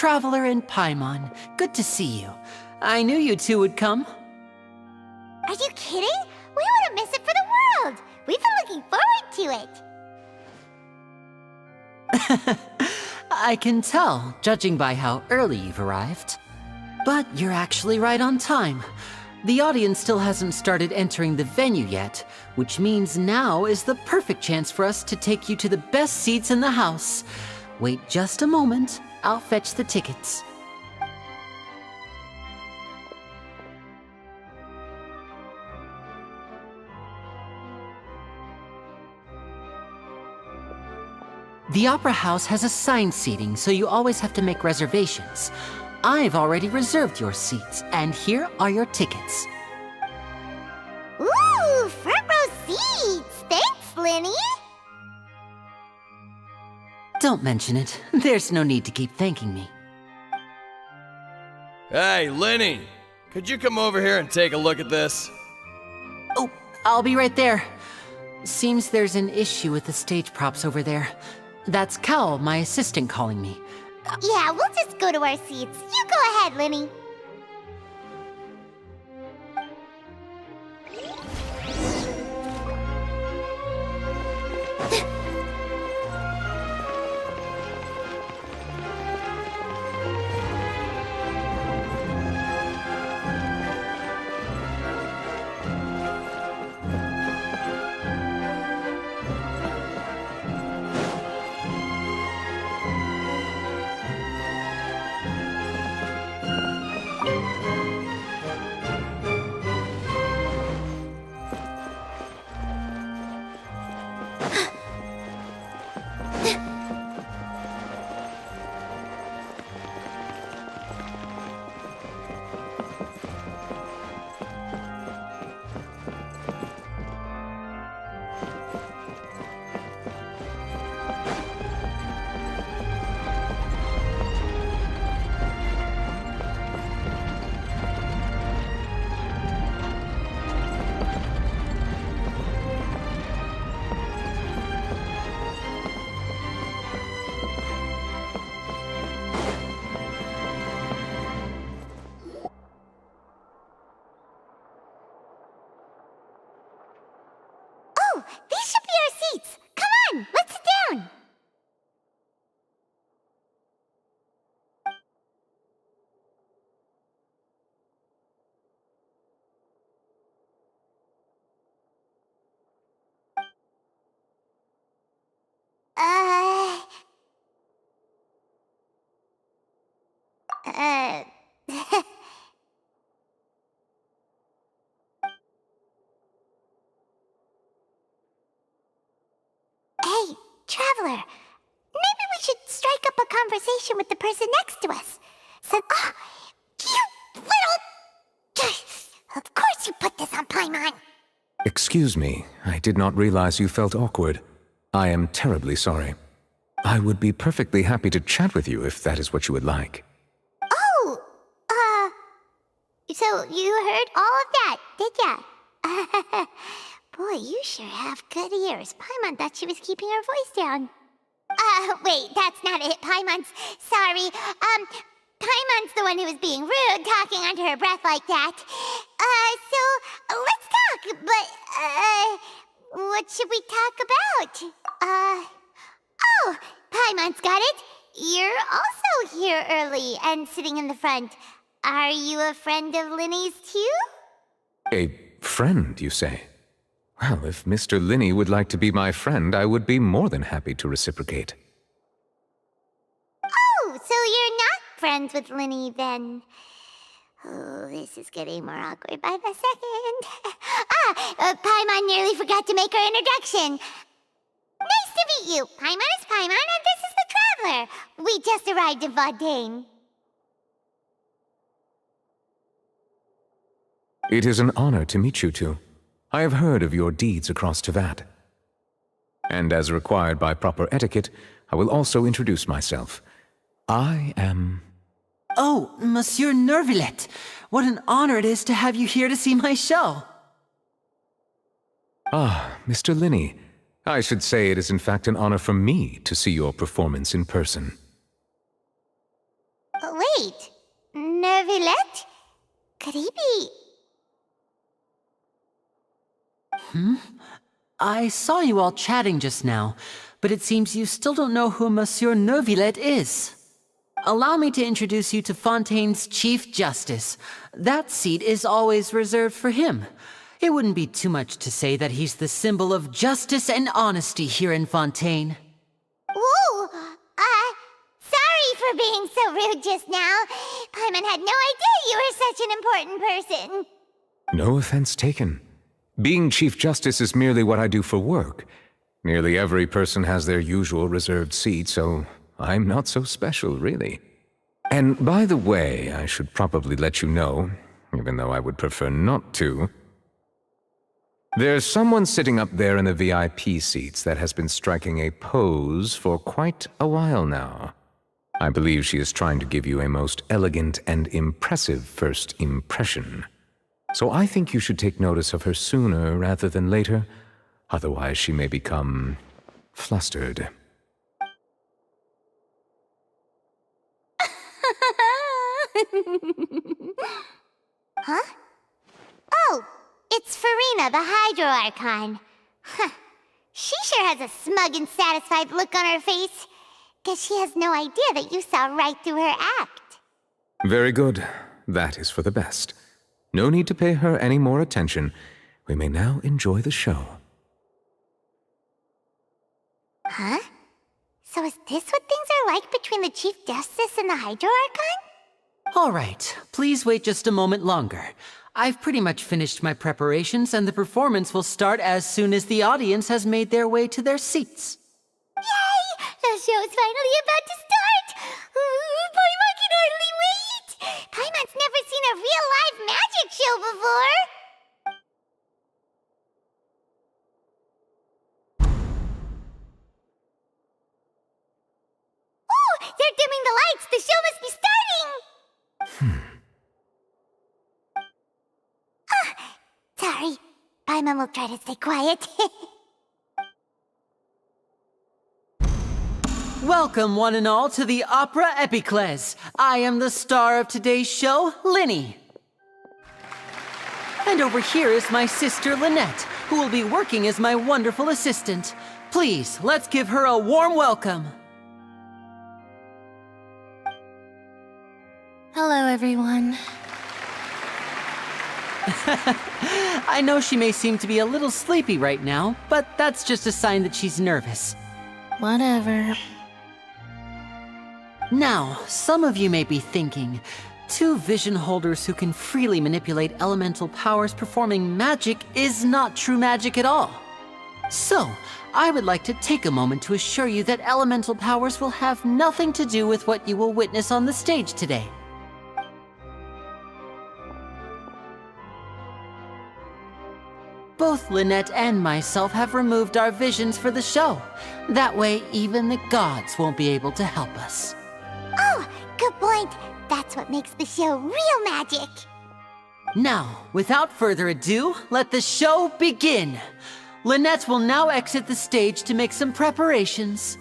Traveler and Paimon. Good to see you. I knew you two would come. Are you kidding? We wouldn't miss it for the world. We've been looking forward to it. I can tell, judging by how early you've arrived. But you're actually right on time. The audience still hasn't started entering the venue yet, which means now is the perfect chance for us to take you to the best seats in the house. Wait just a moment, I'll fetch the tickets. The Opera House has assigned seating, so you always have to make reservations. I've already reserved your seats, and here are your tickets. Ooh, front row seats! Thanks, Linny! Don't mention it. There's no need to keep thanking me. Hey, Lenny! Could you come over here and take a look at this? Oh, I'll be right there. Seems there's an issue with the stage props over there. That's Cal, my assistant, calling me. Yeah, we'll just go to our seats. You go ahead, Linny. These should be our seats. Come on, let's sit down. Uh... Hey, Traveler. Maybe we should strike up a conversation with the person next to us. So, you little... Of course you put this on Paimon. Excuse me, I did not realize you felt awkward. I am terribly sorry. I would be perfectly happy to chat with you if that is what you would like. Oh, so you heard all of that, did ya? Boy, you sure have good ears. Paimon thought she was keeping her voice down. Wait, that's not it. Paimon's... Sorry. Paimon's the one who was being rude, talking under her breath like that. So, let's talk, but, what should we talk about? Oh, Paimon's got it. You're also here early and sitting in the front. Are you a friend of Linny's too? A friend, you say? Well, if Mr. Linny would like to be my friend, I would be more than happy to reciprocate. Oh, so you're not friends with Linny then? Oh, this is getting more awkward by the second. Paimon nearly forgot to make her introduction. Nice to meet you. Paimon is Paimon, and this is the Traveler. We just arrived in Fontaine. It is an honor to meet you two. I have heard of your deeds across Tevat. And as required by proper etiquette, I will also introduce myself. I am... Oh, Monsieur Nervillet. What an honor it is to have you here to see my show. Ah, Mr. Linny. I should say it is in fact an honor for me to see your performance in person. Wait. Nervillette? Could he be... I saw you all chatting just now, but it seems you still don't know who Monsieur Nervillette is. Allow me to introduce you to Fontaine's Chief Justice. That seat is always reserved for him. It wouldn't be too much to say that he's the symbol of justice and honesty here in Fontaine. Ooh, sorry for being so rude just now. Paimon had no idea you were such an important person. No offense taken. Being Chief Justice is merely what I do for work. Nearly every person has their usual reserved seat, so I'm not so special, really. And by the way, I should probably let you know, even though I would prefer not to. There's someone sitting up there in the VIP seats that has been striking a pose for quite a while now. I believe she is trying to give you a most elegant and impressive first impression. So I think you should take notice of her sooner rather than later. Otherwise, she may become flustered. Huh? Oh, it's Farina, the Hydro Archon. Huh. She sure has a smug and satisfied look on her face. Guess she has no idea that you saw right through her act. Very good. That is for the best. No need to pay her any more attention. We may now enjoy the show. Huh? So is this what things are like between the Chief Justice and the Hydro Archon? All right, please wait just a moment longer. I've pretty much finished my preparations, and the performance will start as soon as the audience has made their way to their seats. Yay! The show's finally about to start! Paimon can hardly wait! Paimon's never seen a real live magic show before! Ooh! They're dimming the lights! The show must be starting! Sorry. Paimon will try to stay quiet. Welcome, one and all, to the Opera Epiclese. I am the star of today's show, Linny. And over here is my sister, Lynette, who will be working as my wonderful assistant. Please, let's give her a warm welcome. Hello, everyone. I know she may seem to be a little sleepy right now, but that's just a sign that she's nervous. Whatever. Now, some of you may be thinking, two vision holders who can freely manipulate elemental powers performing magic is not true magic at all. So, I would like to take a moment to assure you that elemental powers will have nothing to do with what you will witness on the stage today. Both Lynette and myself have removed our visions for the show. That way, even the gods won't be able to help us. Oh, good point. That's what makes the show real magic. Now, without further ado, let the show begin. Lynette will now exit the stage to make some preparations.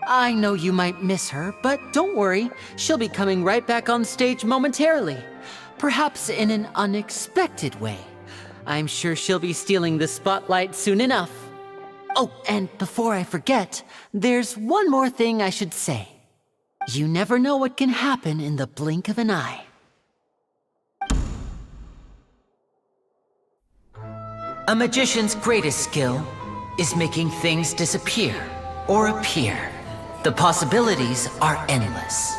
I know you might miss her, but don't worry. She'll be coming right back on stage momentarily. Perhaps in an unexpected way. I'm sure she'll be stealing the spotlight soon enough. Oh, and before I forget, there's one more thing I should say. You never know what can happen in the blink of an eye. A magician's greatest skill is making things disappear or appear. The possibilities are endless.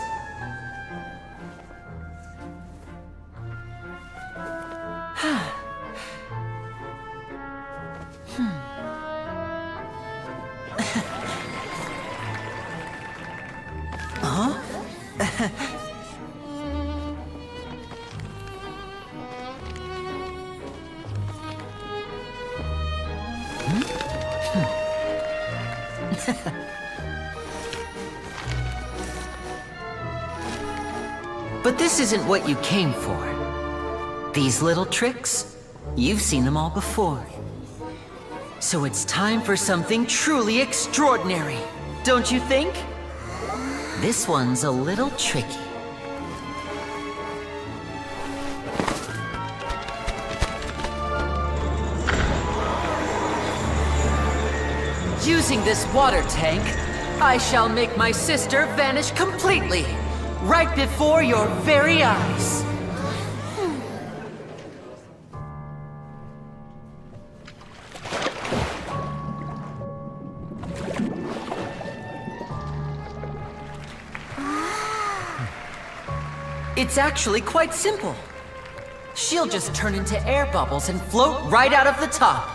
But this isn't what you came for. These little tricks, you've seen them all before. So it's time for something truly extraordinary, don't you think? This one's a little tricky. Using this water tank, I shall make my sister vanish completely, right before your very eyes. It's actually quite simple. She'll just turn into air bubbles and float right out of the top.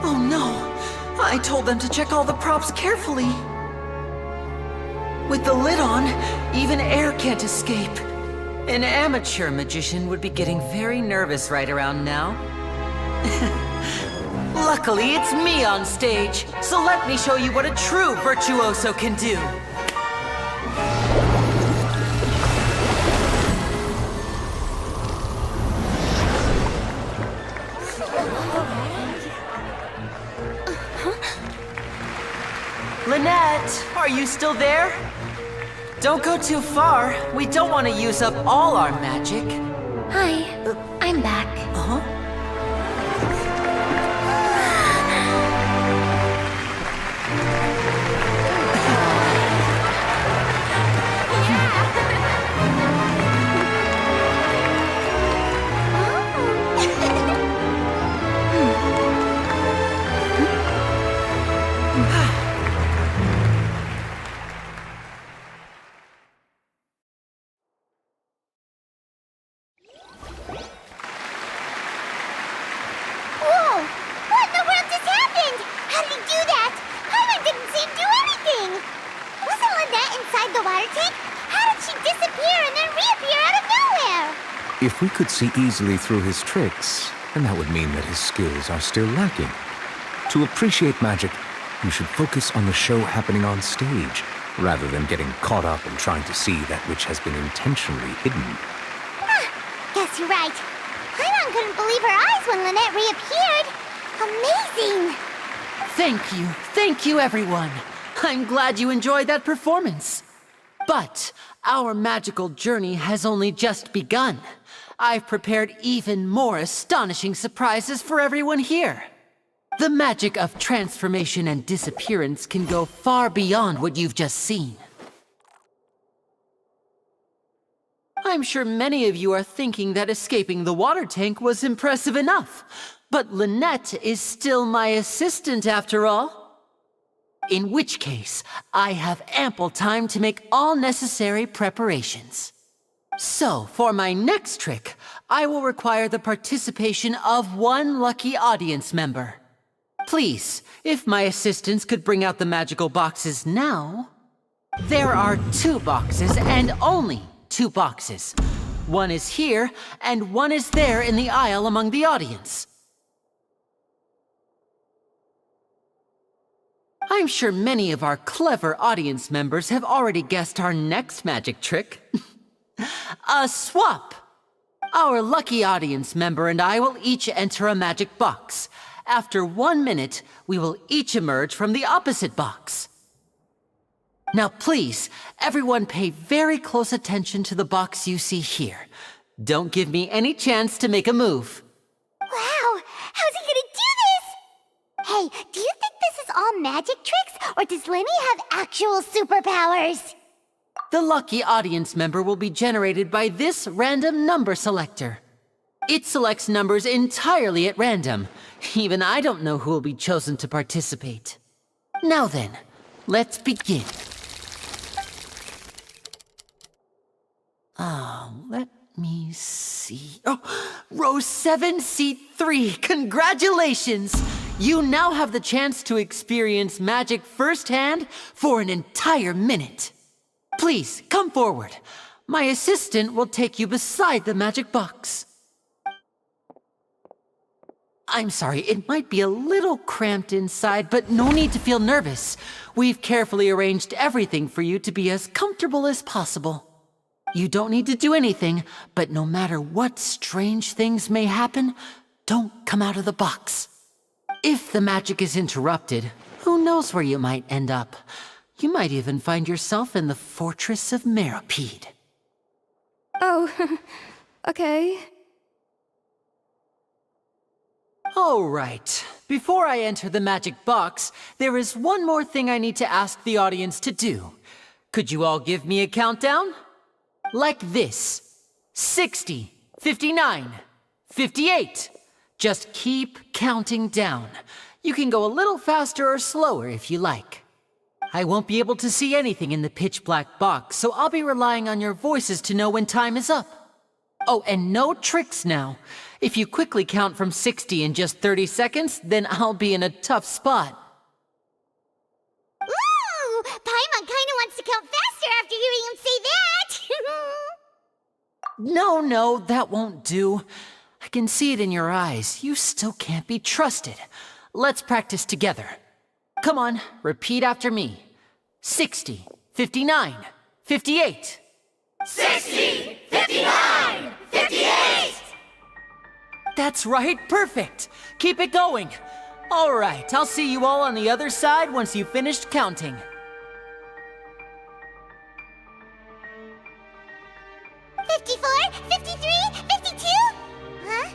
Oh no! I told them to check all the props carefully. With the lid on, even air can't escape. An amateur magician would be getting very nervous right around now. Luckily, it's me on stage, so let me show you what a true virtuoso can do. Lynette, are you still there? Don't go too far. We don't want to use up all our magic. Hi, I'm back. Uh-huh. Whoa! What in the world just happened? How did he do that? Paimon didn't see him do anything! Wasn't Lynette inside the water tank? How did she disappear and then reappear out of nowhere? If we could see easily through his tricks, then that would mean that his skills are still lacking. To appreciate magic, you should focus on the show happening on stage, rather than getting caught up in trying to see that which has been intentionally hidden. Guess you're right. Paimon couldn't believe her eyes when Lynette reappeared. Amazing! Thank you everyone. I'm glad you enjoyed that performance. But our magical journey has only just begun. I've prepared even more astonishing surprises for everyone here. The magic of transformation and disappearance can go far beyond what you've just seen. I'm sure many of you are thinking that escaping the water tank was impressive enough, but Lynette is still my assistant after all. In which case, I have ample time to make all necessary preparations. So, for my next trick, I will require the participation of one lucky audience member. Please, if my assistants could bring out the magical boxes now. There are 2 boxes and only 2 boxes. One is here, and one is there in the aisle among the audience. I'm sure many of our clever audience members have already guessed our next magic trick. A swap! Our lucky audience member and I will each enter a magic box. After 1 minute, we will each emerge from the opposite box. Now please, everyone pay very close attention to the box you see here. Don't give me any chance to make a move. Wow! How's he gonna do this? Hey, do you think this is all magic tricks, or does Lenny have actual superpowers? The lucky audience member will be generated by this random number selector. It selects numbers entirely at random. Even I don't know who will be chosen to participate. Now then, let's begin. Let me see. Oh, row 7, seat 3. Congratulations! You now have the chance to experience magic firsthand for an entire minute. Please, come forward. My assistant will take you beside the magic box. I'm sorry, it might be a little cramped inside, but no need to feel nervous. We've carefully arranged everything for you to be as comfortable as possible. You don't need to do anything, but no matter what strange things may happen, don't come out of the box. If the magic is interrupted, who knows where you might end up? You might even find yourself in the Fortress of Meropide. Oh, Okay. All right. Before I enter the magic box, there is one more thing I need to ask the audience to do. Could you all give me a countdown? Like this. 60, 59, 58. Just keep counting down. You can go a little faster or slower if you like. I won't be able to see anything in the pitch black box, so I'll be relying on your voices to know when time is up. Oh, and no tricks now. If you quickly count from 60 in just 30 seconds, then I'll be in a tough spot. Ooh! Paimon kinda wants to count faster after hearing him say that! No, that won't do. I can see it in your eyes. You still can't be trusted. Let's practice together. Come on, repeat after me. 60, 59, 58. 60, 59, 58! That's right, perfect. Keep it going. All right, I'll see you all on the other side once you've finished counting. 54, 53, 52? Huh?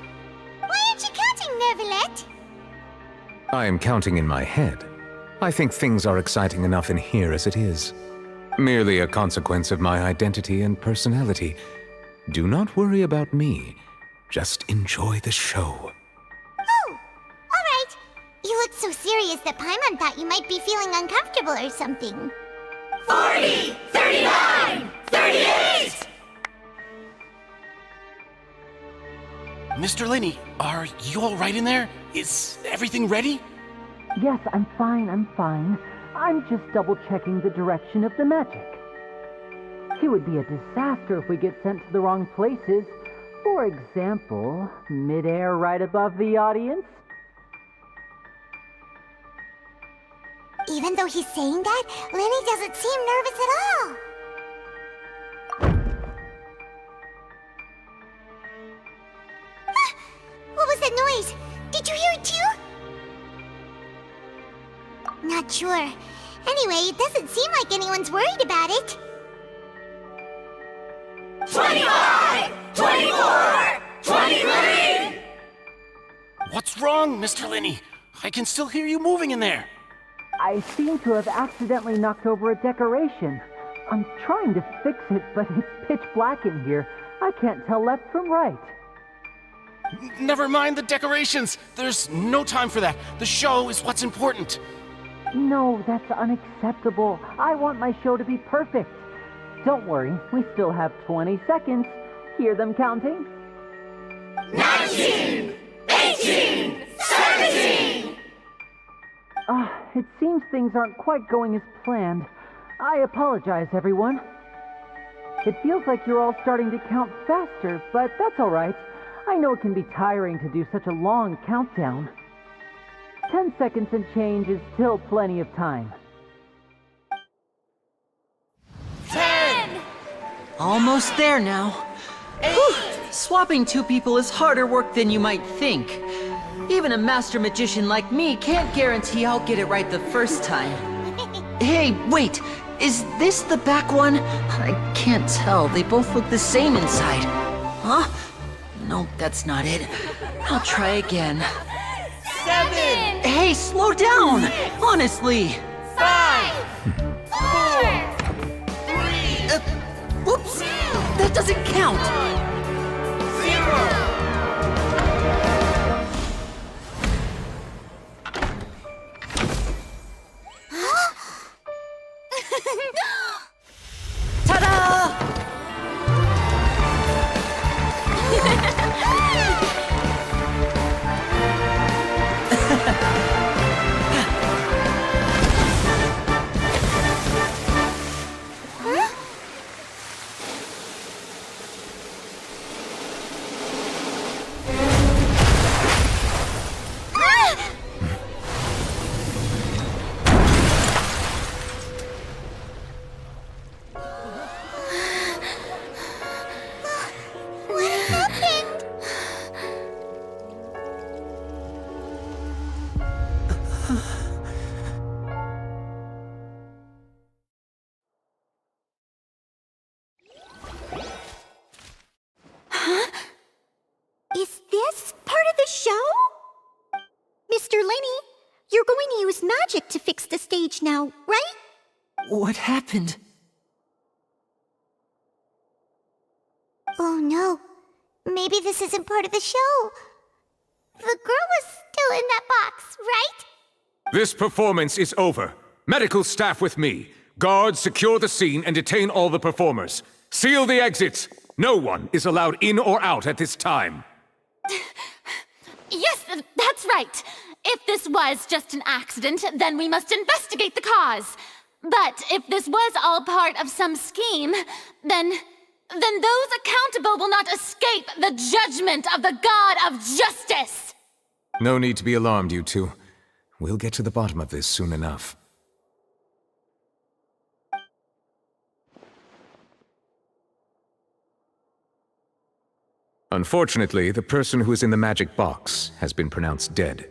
Why aren't you counting, Nervalet? I am counting in my head. I think things are exciting enough in here as it is. Merely a consequence of my identity and personality. Do not worry about me. Just enjoy the show. Oh, alright. You looked so serious that Paimon thought you might be feeling uncomfortable or something. 40, 39, 38! Mr. Linney, are you all right in there? Is everything ready? Yes, I'm fine. I'm just double-checking the direction of the magic. It would be a disaster if we get sent to the wrong places. For example, mid-air right above the audience. Even though he's saying that, Lenny doesn't seem nervous at all. What was that noise? Did you hear it too? Not sure. Anyway, it doesn't seem like anyone's worried about it. 25! 24! 23! What's wrong, Mr. Linney? I can still hear you moving in there. I seem to have accidentally knocked over a decoration. I'm trying to fix it, but it's pitch black in here. I can't tell left from right. Never mind the decorations. There's no time for that. The show is what's important. No, that's unacceptable. I want my show to be perfect. Don't worry, we still have 20 seconds. Hear them counting? 19! 18! 17! It seems things aren't quite going as planned. I apologize, everyone. It feels like you're all starting to count faster, but that's all right. I know it can be tiring to do such a long countdown. 10 seconds and change is still plenty of time. 10! Almost there now. 8! Whew. Swapping two people is harder work than you might think. Even a master magician like me can't guarantee I'll get it right the first time. Hey, wait! Is this the back one? I can't tell. They both look the same inside. Huh? Nope, that's not it. I'll try again. 7! Hey, slow down! Honestly! 5! 4! 3! Whoops! That doesn't count! 0! Ta-da! this part of the show? Mr. Lenny, you're going to use magic to fix the stage now, right? What happened? Oh no. Maybe this isn't part of the show. The girl was still in that box, right? This performance is over. Medical staff with me. Guards, secure the scene and detain all the performers. Seal the exits. No one is allowed in or out at this time. Yes, that's right. If this was just an accident, then we must investigate the cause. But if this was all part of some scheme, then those accountable will not escape the judgment of the God of Justice! No need to be alarmed, you two. We'll get to the bottom of this soon enough. Unfortunately, the person who is in the magic box has been pronounced dead.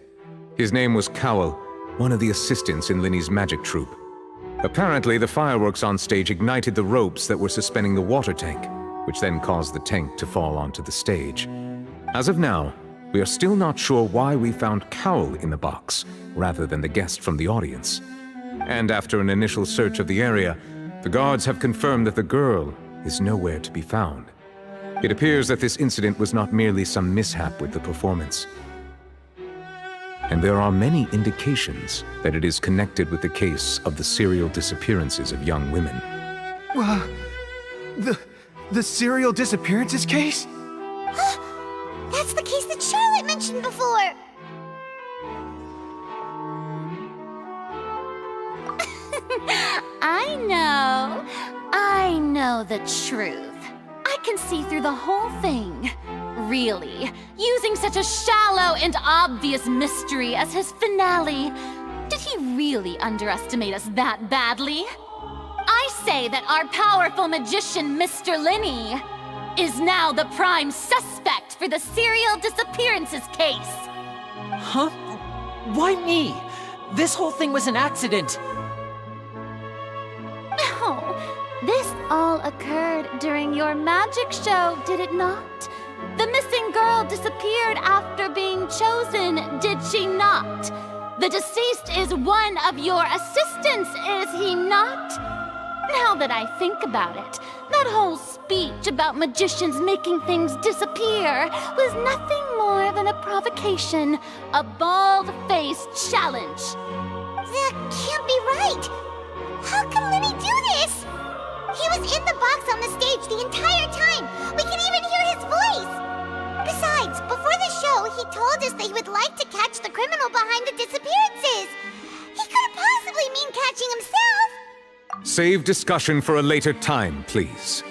His name was Cowell, one of the assistants in Linny's magic troupe. Apparently, the fireworks on stage ignited the ropes that were suspending the water tank, which then caused the tank to fall onto the stage. As of now, we are still not sure why we found Cowell in the box, rather than the guest from the audience. And after an initial search of the area, the guards have confirmed that the girl is nowhere to be found. It appears that this incident was not merely some mishap with the performance. And there are many indications that it is connected with the case of the serial disappearances of young women. The serial disappearances case? That's the case that Charlotte mentioned before! I know the truth. I can see through the whole thing. Really, using such a shallow and obvious mystery as his finale. Did he really underestimate us that badly? I say that our powerful magician, Mr. Linny, is now the prime suspect for the serial disappearances case. Huh? Why me? This whole thing was an accident. No, this all occurred during your magic show, did it not? The missing girl disappeared after being chosen, did she not? The deceased is one of your assistants, is he not? Now that I think about it, that whole speech about magicians making things disappear was nothing more than a provocation, a bald-faced challenge. That can't be right! How can Linny do this? He was in the box on the stage the entire time! We can even hear his voice! Besides, before the show, he told us that he would like to catch the criminal behind the disappearances! He couldn't possibly mean catching himself! Save discussion for a later time, please.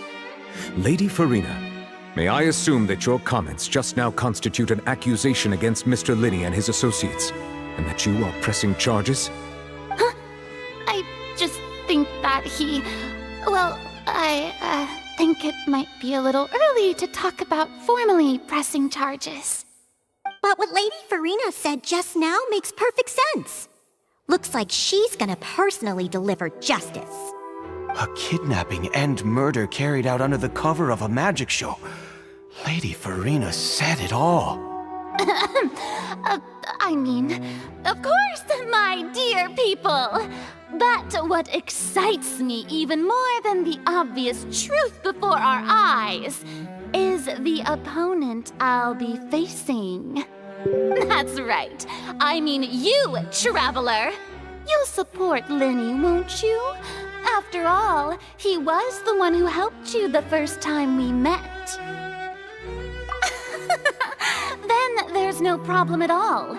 Lady Farina, may I assume that your comments just now constitute an accusation against Mr. Linny and his associates, and that you are pressing charges? Huh? I just think that he... Well, I think it might be a little early to talk about formally pressing charges. But what Lady Farina said just now makes perfect sense. Looks like she's gonna personally deliver justice. A kidnapping and murder carried out under the cover of a magic show. Lady Farina said it all. I mean, of course, my dear people. But what excites me even more than the obvious truth before our eyes is the opponent I'll be facing. That's right. I mean you, Traveler. You'll support Linny, won't you? After all, he was the one who helped you the first time we met. Then there's no problem at all.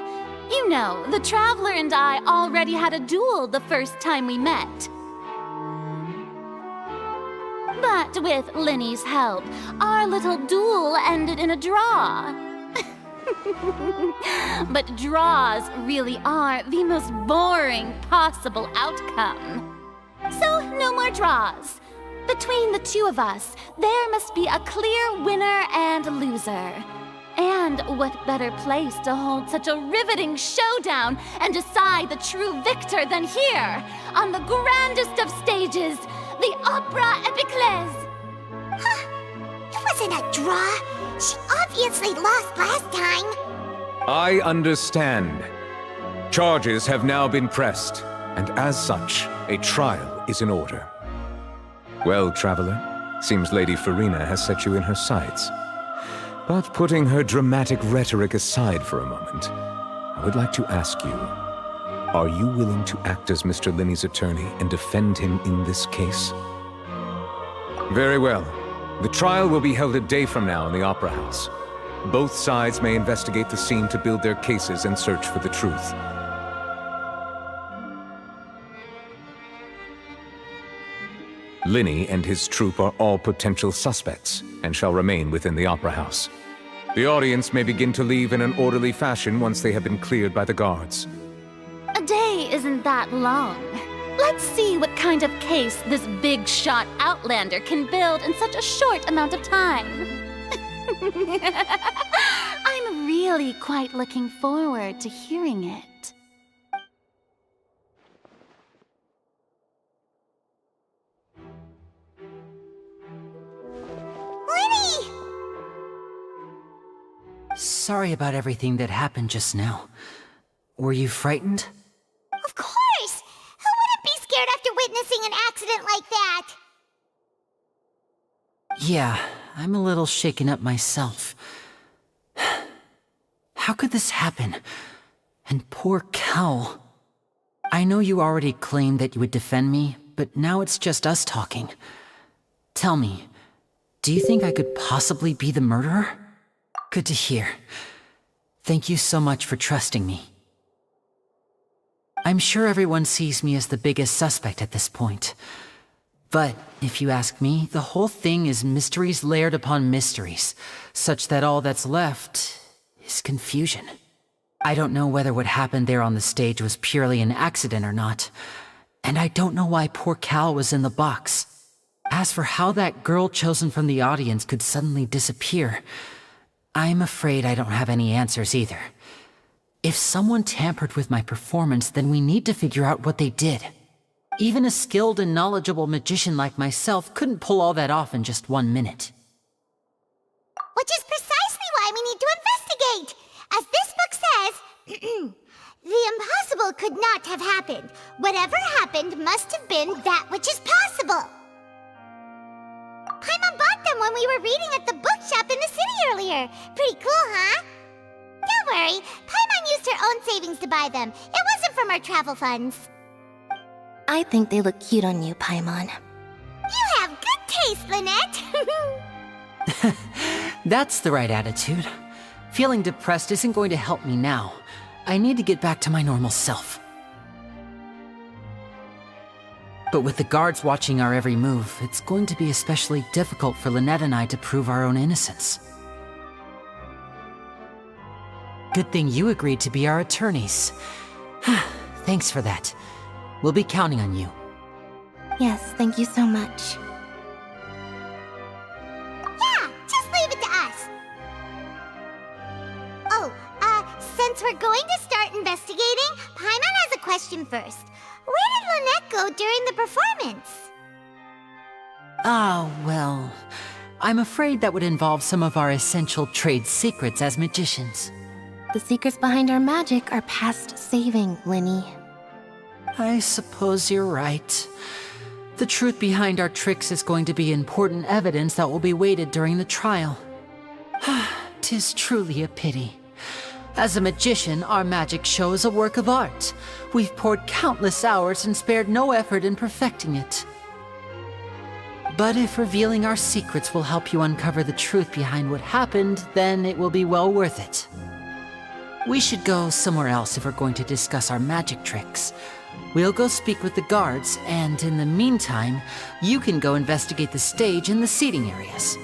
You know, the Traveler and I already had a duel the first time we met. But with Linny's help, our little duel ended in a draw. But draws really are the most boring possible outcome. So, no more draws. Between the two of us, there must be a clear winner and loser. And what better place to hold such a riveting showdown and decide the true victor than here, on the grandest of stages, the Opera Epiclese. Huh? It wasn't a draw. She obviously lost last time. I understand. Charges have now been pressed, and as such, a trial is in order. Well, Traveler, seems Lady Farina has set you in her sights. But putting her dramatic rhetoric aside for a moment, I would like to ask you, are you willing to act as Mr. Linney's attorney and defend him in this case? Very well. The trial will be held a day from now in the Opera House. Both sides may investigate the scene to build their cases and search for the truth. Linney and his troupe are all potential suspects and shall remain within the Opera House. The audience may begin to leave in an orderly fashion once they have been cleared by the guards. A day isn't that long. Let's see what kind of case this big shot outlander can build in such a short amount of time. I'm really quite looking forward to hearing it. Linny! Sorry about everything that happened just now. Were you frightened? Of course! Who wouldn't be scared after witnessing an accident like that? Yeah, I'm a little shaken up myself. How could this happen? And poor Cal. I know you already claimed that you would defend me, but now it's just us talking. Tell me, do you think I could possibly be the murderer? Good to hear. Thank you so much for trusting me. I'm sure everyone sees me as the biggest suspect at this point. But if you ask me, the whole thing is mysteries layered upon mysteries, such that all that's left is confusion. I don't know whether what happened there on the stage was purely an accident or not, and I don't know why poor Cal was in the box. As for how that girl chosen from the audience could suddenly disappear, I'm afraid I don't have any answers either. If someone tampered with my performance, then we need to figure out what they did. Even a skilled and knowledgeable magician like myself couldn't pull all that off in just 1 minute. Which is precisely why we need to investigate! As this book says, the impossible could not have happened. Whatever happened must have been that which is possible. Paimon bought them when we were reading at the bookshop in the city earlier. Pretty cool, huh? Don't worry, Paimon used her own savings to buy them. It wasn't from our travel funds. I think they look cute on you, Paimon. You have good taste, Lynette! That's the right attitude. Feeling depressed isn't going to help me now. I need to get back to my normal self. But with the guards watching our every move, it's going to be especially difficult for Lynette and I to prove our own innocence. Good thing you agreed to be our attorneys. Thanks for that. We'll be counting on you. Yes, thank you so much. Yeah, just leave it to us. Oh, since we're going to start investigating, Paimon has a question first. Where did Lynette go during the performance? Well, I'm afraid that would involve some of our essential trade secrets as magicians. The secrets behind our magic are past saving, Linny. I suppose you're right. The truth behind our tricks is going to be important evidence that will be weighted during the trial. 'Tis truly a pity. As a magician, our magic show is a work of art. We've poured countless hours and spared no effort in perfecting it. But if revealing our secrets will help you uncover the truth behind what happened, then it will be well worth it. We should go somewhere else if we're going to discuss our magic tricks. We'll go speak with the guards, and in the meantime, you can go investigate the stage and the seating areas.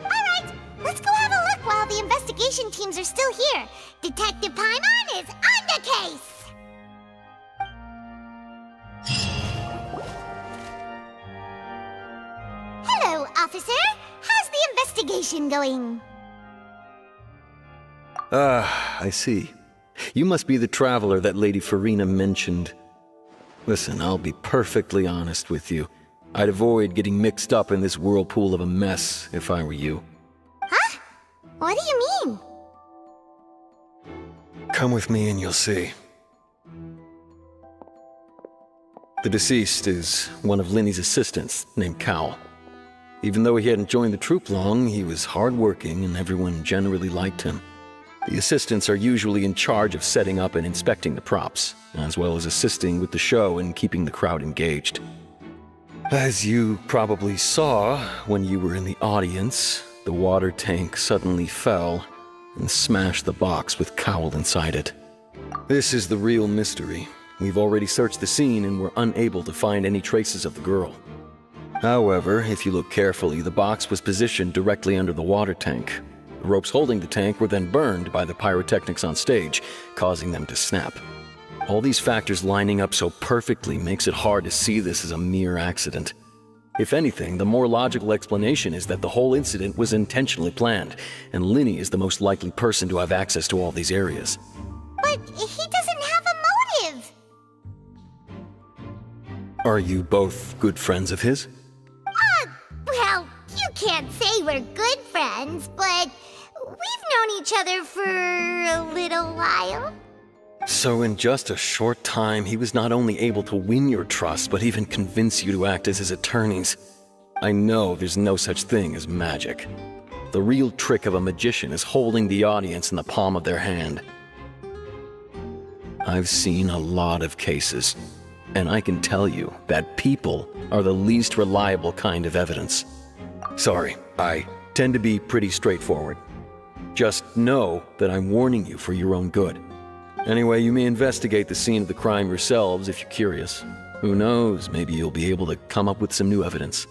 Alright, let's go have a look while the investigation teams are still here. Detective Paimon is on the case! Hello, officer. How's the investigation going? I see. You must be the traveler that Lady Farina mentioned. Listen, I'll be perfectly honest with you. I'd avoid getting mixed up in this whirlpool of a mess if I were you. Huh? What do you mean? Come with me and you'll see. The deceased is one of Linny's assistants, named Cowell. Even though he hadn't joined the troupe long, he was hardworking and everyone generally liked him. The assistants are usually in charge of setting up and inspecting the props, as well as assisting with the show and keeping the crowd engaged. As you probably saw when you were in the audience, the water tank suddenly fell and smashed the box with Cowell inside it. This is the real mystery. We've already searched the scene and were unable to find any traces of the girl. However, if you look carefully, the box was positioned directly under the water tank. The ropes holding the tank were then burned by the pyrotechnics on stage, causing them to snap. All these factors lining up so perfectly makes it hard to see this as a mere accident. If anything, the more logical explanation is that the whole incident was intentionally planned, and Linny is the most likely person to have access to all these areas. But he doesn't have a motive! Are you both good friends of his? Well, you can't say we're good friends, but we've known each other for a little while. So in just a short time, he was not only able to win your trust, but even convince you to act as his attorneys. I know there's no such thing as magic. The real trick of a magician is holding the audience in the palm of their hand. I've seen a lot of cases, and I can tell you that people are the least reliable kind of evidence. Sorry, I tend to be pretty straightforward. Just know that I'm warning you for your own good. Anyway, you may investigate the scene of the crime yourselves if you're curious. Who knows, maybe you'll be able to come up with some new evidence.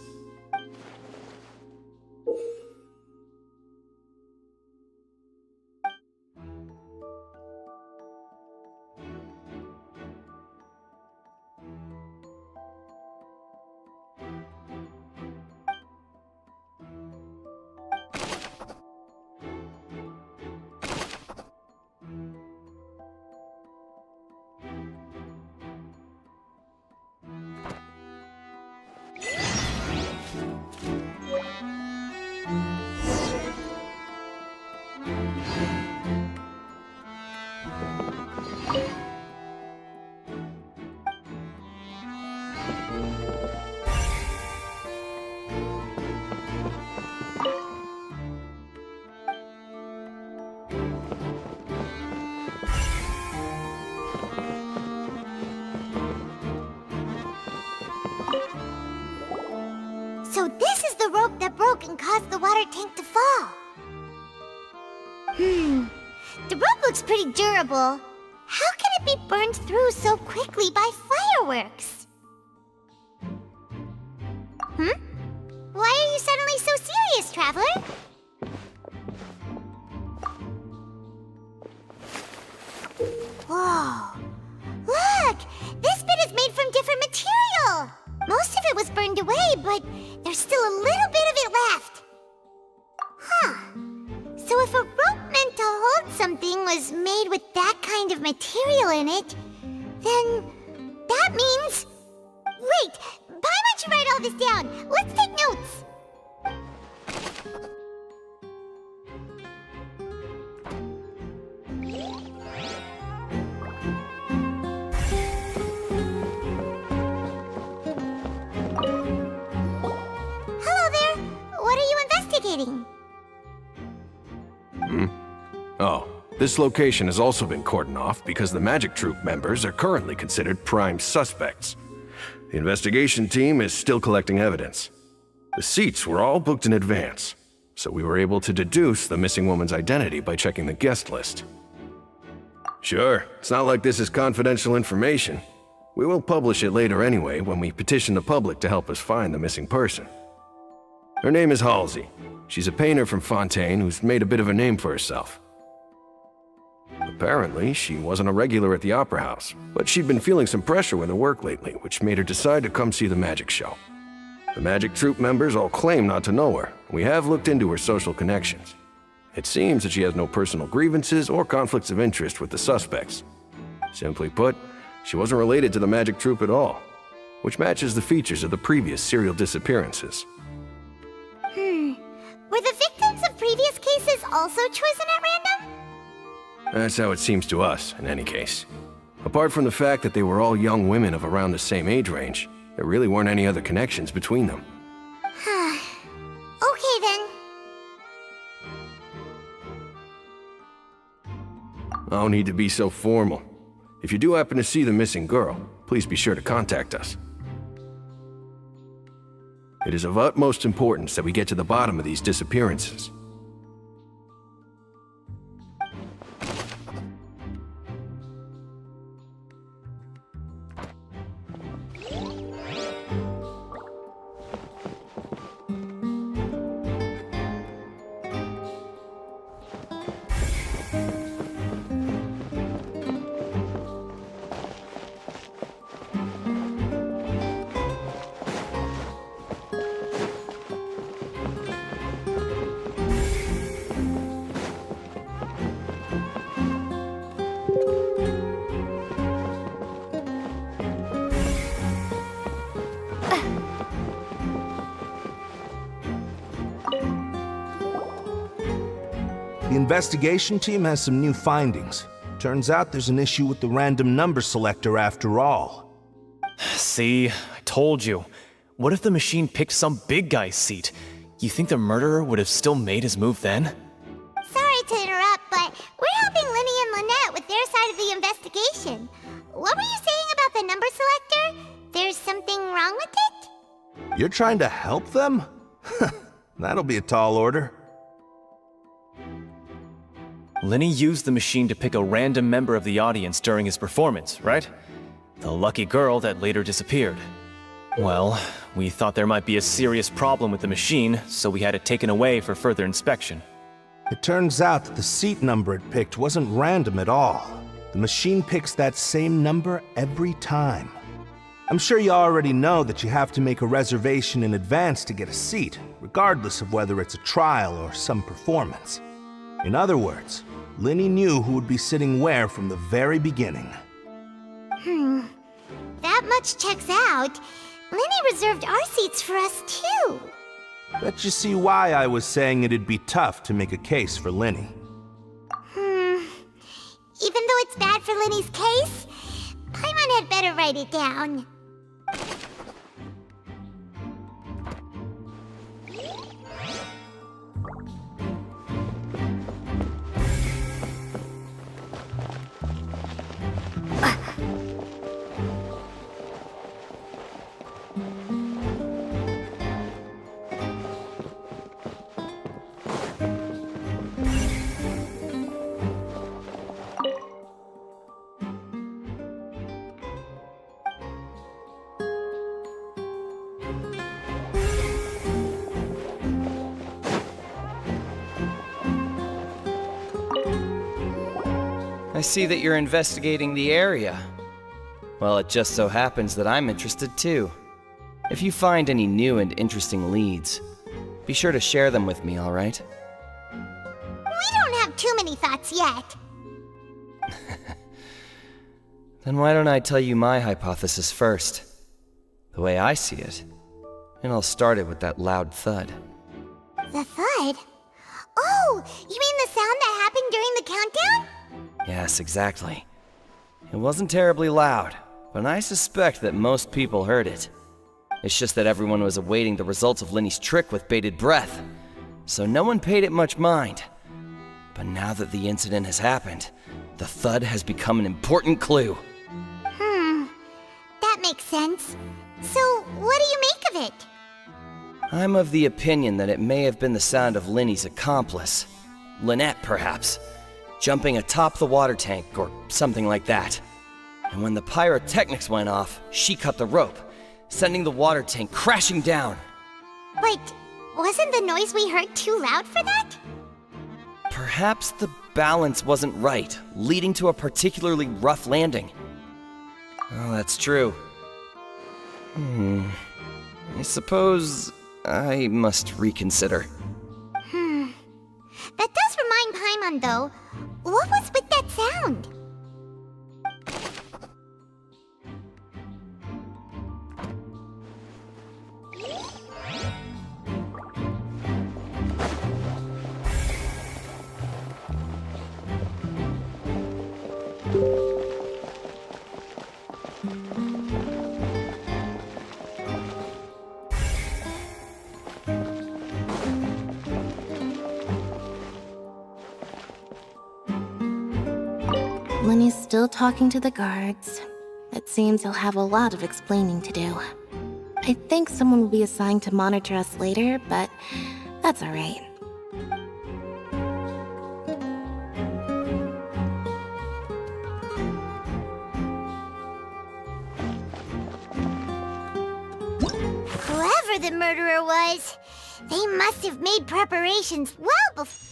So this is the rope that broke and caused the water tank to fall. The rope looks pretty durable. How can it be burned through so quickly by fireworks? Why are you suddenly so serious, Traveler? Whoa. Look! This bit is made from different material! Most of it was burned away, but there's still a little bit of it left. Huh. So if a rope meant to hold something was made with that kind of material in it, then that means... Wait! Why don't you write all this down? Let's take notes! Oh, this location has also been cordoned off because the Magic Troupe members are currently considered prime suspects. The investigation team is still collecting evidence. The seats were all booked in advance, so we were able to deduce the missing woman's identity by checking the guest list. Sure, it's not like this is confidential information. We will publish it later anyway when we petition the public to help us find the missing person. Her name is Halsey. She's a painter from Fontaine who's made a bit of a name for herself. Apparently, she wasn't a regular at the Opera House, but she'd been feeling some pressure with her work lately, which made her decide to come see the magic show. The Magic Troupe members all claim not to know her. We have looked into her social connections. It seems that she has no personal grievances or conflicts of interest with the suspects. Simply put, she wasn't related to the Magic Troupe at all, which matches the features of the previous serial disappearances. Were the victims of previous cases also chosen at random? That's how it seems to us, in any case. Apart from the fact that they were all young women of around the same age range, there really weren't any other connections between them. Okay then. No need to be so formal. If you do happen to see the missing girl, please be sure to contact us. It is of utmost importance that we get to the bottom of these disappearances. The investigation team has some new findings. Turns out there's an issue with the random number selector after all. See, I told you. What if the machine picked some big guy's seat? You think the murderer would have still made his move then? Sorry to interrupt, but we're helping Linny and Lynette with their side of the investigation. What were you saying about the number selector? There's something wrong with it? You're trying to help them? That'll be a tall order. Linny used the machine to pick a random member of the audience during his performance, right? The lucky girl that later disappeared. Well, we thought there might be a serious problem with the machine, so we had it taken away for further inspection. It turns out that the seat number it picked wasn't random at all. The machine picks that same number every time. I'm sure you already know that you have to make a reservation in advance to get a seat, regardless of whether it's a trial or some performance. In other words, Linny knew who would be sitting where from the very beginning. That much checks out. Linny reserved our seats for us too. Bet you see why I was saying it'd be tough to make a case for Linny. Even though it's bad for Linny's case, Paimon had better write it down. I see that you're investigating the area. Well, it just so happens that I'm interested too. If you find any new and interesting leads, be sure to share them with me, all right? We don't have too many thoughts yet. Then why don't I tell you my hypothesis first? The way I see it. And I'll start it with that loud thud. The thud? Oh, you mean the sound that happened during the countdown? Yes, exactly. It wasn't terribly loud, but I suspect that most people heard it. It's just that everyone was awaiting the results of Linny's trick with bated breath, so no one paid it much mind. But now that the incident has happened, the thud has become an important clue. That makes sense. So, what do you make of it? I'm of the opinion that it may have been the sound of Linny's accomplice. Lynette, perhaps. Jumping atop the water tank, or something like that. And when the pyrotechnics went off, she cut the rope, sending the water tank crashing down. But wasn't the noise we heard too loud for that? Perhaps the balance wasn't right, leading to a particularly rough landing. Oh, that's true. I suppose I must reconsider. That does remind Paimon, though. What was with that sound? Lenny's still talking to the guards. It seems he'll have a lot of explaining to do. I think someone will be assigned to monitor us later, but that's alright. Whoever the murderer was, they must have made preparations well before.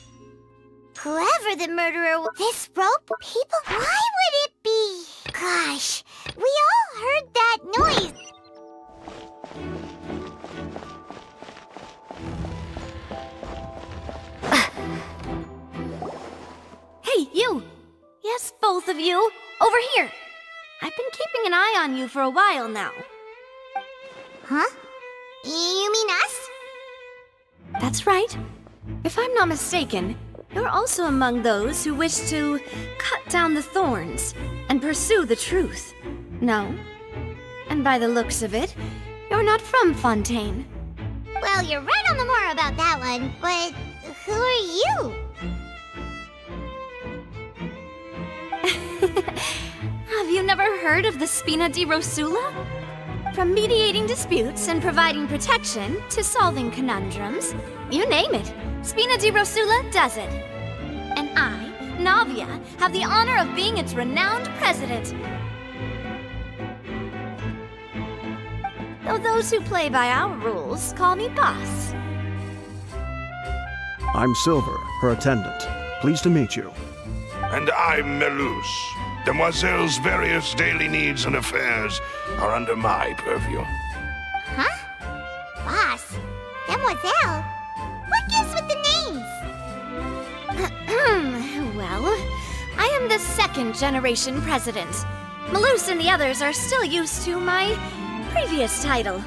Whoever the murderer was, this rope, people, why would it be? Gosh, we all heard that noise. Hey, you! Yes, both of you! Over here! I've been keeping an eye on you for a while now. Huh? You mean us? That's right. If I'm not mistaken, you're also among those who wish to cut down the thorns and pursue the truth. No? And by the looks of it, you're not from Fontaine. Well, you're right on the more about that one, but who are you? Have you never heard of the Spina di Rosula? From mediating disputes and providing protection to solving conundrums, you name it, Spina di Rosula does it. And I, Navia, have the honor of being its renowned president. Though those who play by our rules call me boss. I'm Silver, her attendant. Pleased to meet you. And I'm Melus. Demoiselle's various daily needs and affairs are under my purview. Huh? Boss? Demoiselle? What gives with the names? Well, I am the second generation president. Melus and the others are still used to my previous title.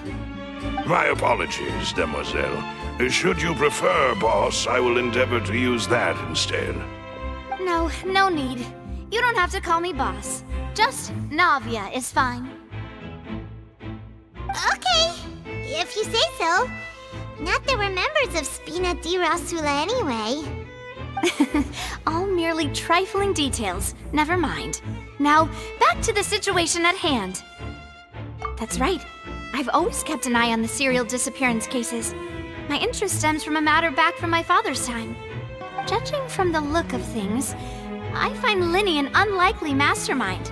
My apologies, Demoiselle. Should you prefer, boss, I will endeavor to use that instead. No, no need. You don't have to call me boss. Just Navia is fine. Okay, if you say so. Not that we're members of Spina di Rosula anyway. All merely trifling details. Never mind. Now, back to the situation at hand. That's right. I've always kept an eye on the serial disappearance cases. My interest stems from a matter back from my father's time. Judging from the look of things, I find Linny an unlikely mastermind.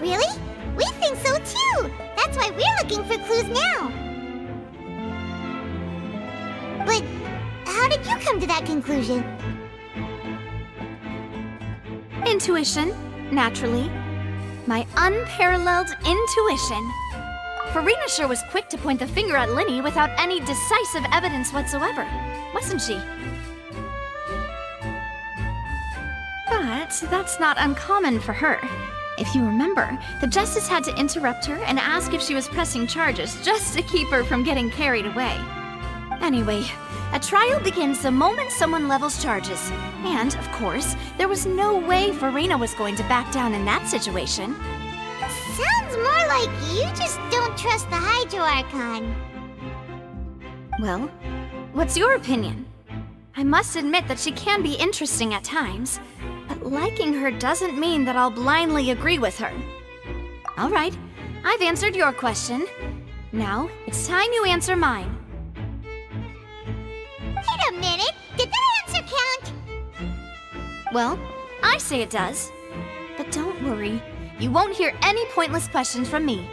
Really? We think so too! That's why we're looking for clues now. But how did you come to that conclusion? Intuition, naturally. My unparalleled intuition. Farina sure was quick to point the finger at Linny without any decisive evidence whatsoever, wasn't she? But that's not uncommon for her. If you remember, the justice had to interrupt her and ask if she was pressing charges just to keep her from getting carried away. Anyway, a trial begins the moment someone levels charges. And, of course, there was no way Farina was going to back down in that situation. Sounds more like you just don't trust the Hydro Archon. Well, what's your opinion? I must admit that she can be interesting at times, but liking her doesn't mean that I'll blindly agree with her. All right, I've answered your question. Now, it's time you answer mine. Wait a minute! Did that answer count? Well, I say it does. But don't worry, you won't hear any pointless questions from me.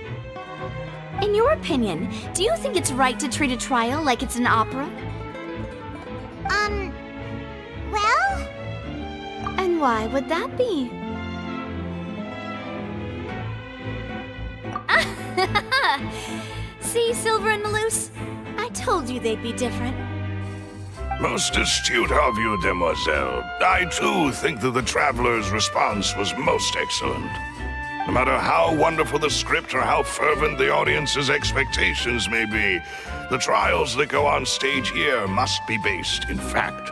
In your opinion, do you think it's right to treat a trial like it's an opera? Well? And why would that be? See, Silver and Melus? I told you they'd be different. Most astute of you, Demoiselle. I too think that the Traveler's response was most excellent. No matter how wonderful the script or how fervent the audience's expectations may be, the trials that go on stage here must be based in fact.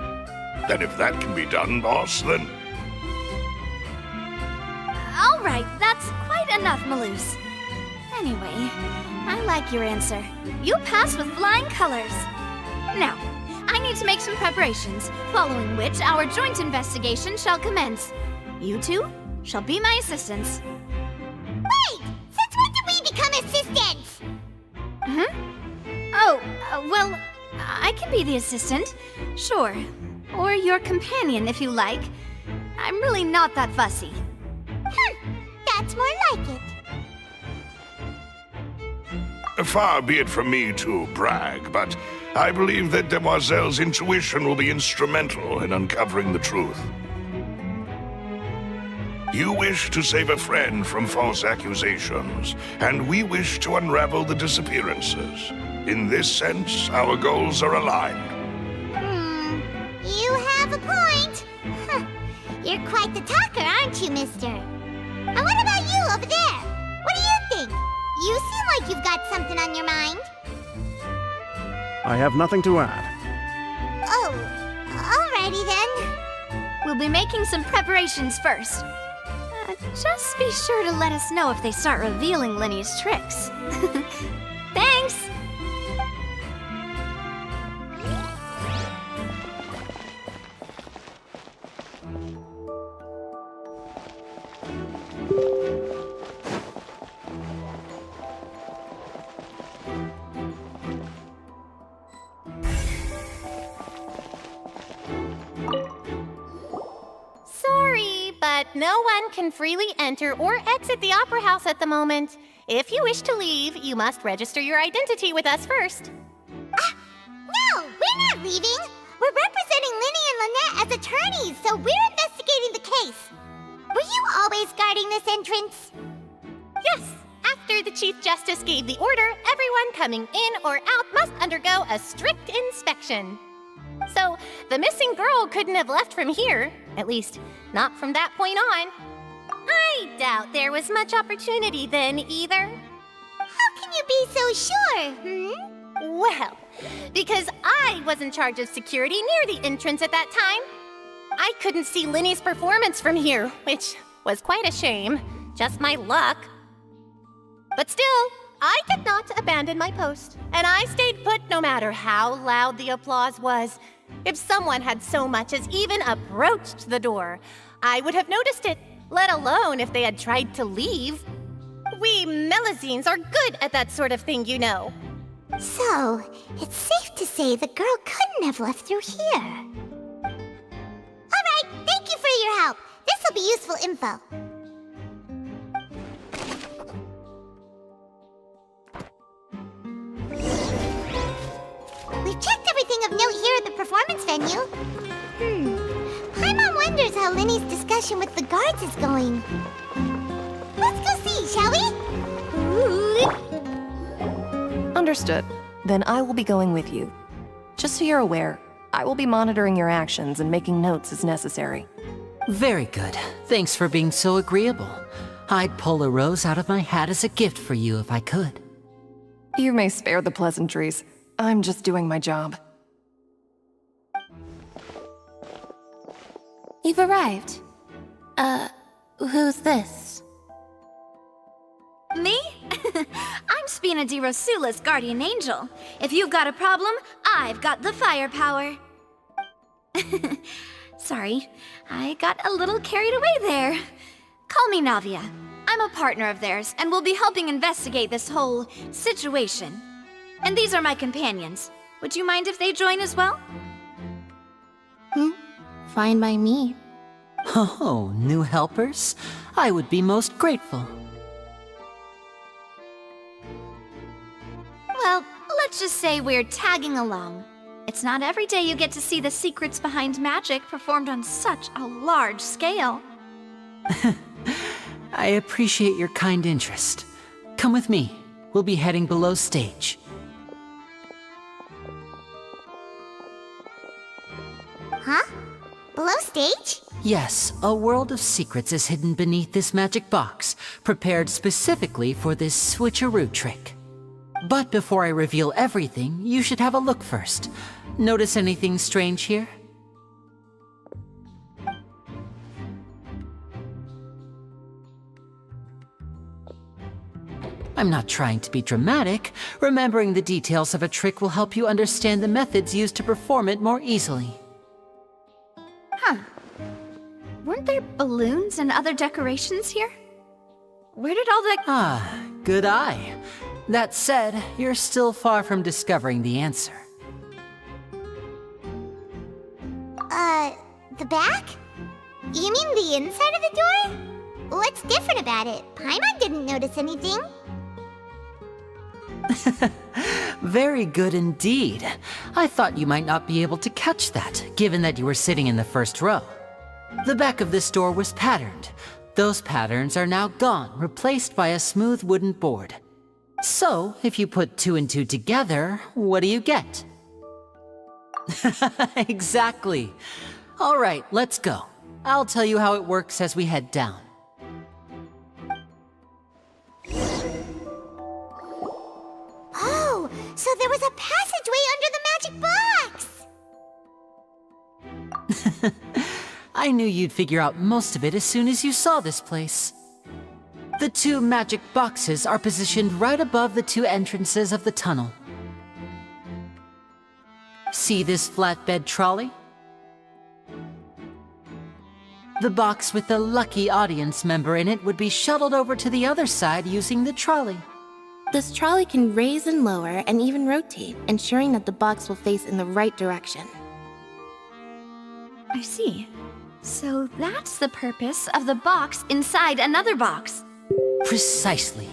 And if that can be done, boss, then... All right, that's quite enough, Melus. Anyway, I like your answer. You passed with flying colors. Now, I need to make some preparations, following which our joint investigation shall commence. You two, shall be my assistants. Wait! Since when did we become assistants? Oh, well, I can be the assistant, sure. Or your companion, if you like. I'm really not that fussy. That's more like it. Far be it from me to brag, but I believe that Demoiselle's intuition will be instrumental in uncovering the truth. You wish to save a friend from false accusations, and we wish to unravel the disappearances. In this sense, our goals are aligned. You have a point. You're quite the talker, aren't you, mister? And what about you over there? What do you think? You seem like you've got something on your mind. I have nothing to add. Oh, alrighty then. We'll be making some preparations first. Just be sure to let us know if they start revealing Linny's tricks. Thanks! But no one can freely enter or exit the Opera House at the moment. If you wish to leave, you must register your identity with us first. No, we're not leaving. We're representing Linny and Lynette as attorneys, so we're investigating the case. Were you always guarding this entrance? Yes. After the Chief Justice gave the order, everyone coming in or out must undergo a strict inspection. So, the missing girl couldn't have left from here. At least, not from that point on. I doubt there was much opportunity then, either. How can you be so sure, Well, because I was in charge of security near the entrance at that time. I couldn't see Linny's performance from here, which was quite a shame. Just my luck. But still, I did not abandon my post, and I stayed put no matter how loud the applause was. If someone had so much as even approached the door, I would have noticed it, let alone if they had tried to leave. We Melazines are good at that sort of thing, you know. So, it's safe to say the girl couldn't have left through here. Alright, thank you for your help. This'll be useful info. We've checked everything of note here at the performance venue. Paimon wonders how Linny's discussion with the guards is going. Let's go see, shall we? Understood. Then I will be going with you. Just so you're aware, I will be monitoring your actions and making notes as necessary. Very good. Thanks for being so agreeable. I'd pull a rose out of my hat as a gift for you if I could. You may spare the pleasantries. I'm just doing my job. You've arrived. Who's this? Me? I'm Spina di Rosula's guardian angel. If you've got a problem, I've got the firepower. Sorry, I got a little carried away there. Call me Navia. I'm a partner of theirs, and will be helping investigate this whole situation. And these are my companions. Would you mind if they join as well? Fine by me. Oh, new helpers? I would be most grateful. Well, let's just say we're tagging along. It's not every day you get to see the secrets behind magic performed on such a large scale. I appreciate your kind interest. Come with me. We'll be heading below stage. Huh? Below stage? Yes, a world of secrets is hidden beneath this magic box, prepared specifically for this switcheroo trick. But before I reveal everything, you should have a look first. Notice anything strange here? I'm not trying to be dramatic. Remembering the details of a trick will help you understand the methods used to perform it more easily. weren't there balloons and other decorations here? Where did all the... Ah, good eye. That said, you're still far from discovering the answer. The back? You mean the inside of the door? What's different about it? Paimon didn't notice anything. Very good indeed. I thought you might not be able to catch that, given that you were sitting in the first row. The back of this door was patterned. Those patterns are now gone, replaced by a smooth wooden board. So, if you put 2 and 2 together, what do you get? Exactly. All right, let's go. I'll tell you how it works as we head down. Oh, so there was a passageway under the magic box! I knew you'd figure out most of it as soon as you saw this place. The 2 magic boxes are positioned right above the 2 entrances of the tunnel. See this flatbed trolley? The box with the lucky audience member in it would be shuttled over to the other side using the trolley. This trolley can raise and lower and even rotate, ensuring that the box will face in the right direction. I see. So that's the purpose of the box inside another box. Precisely.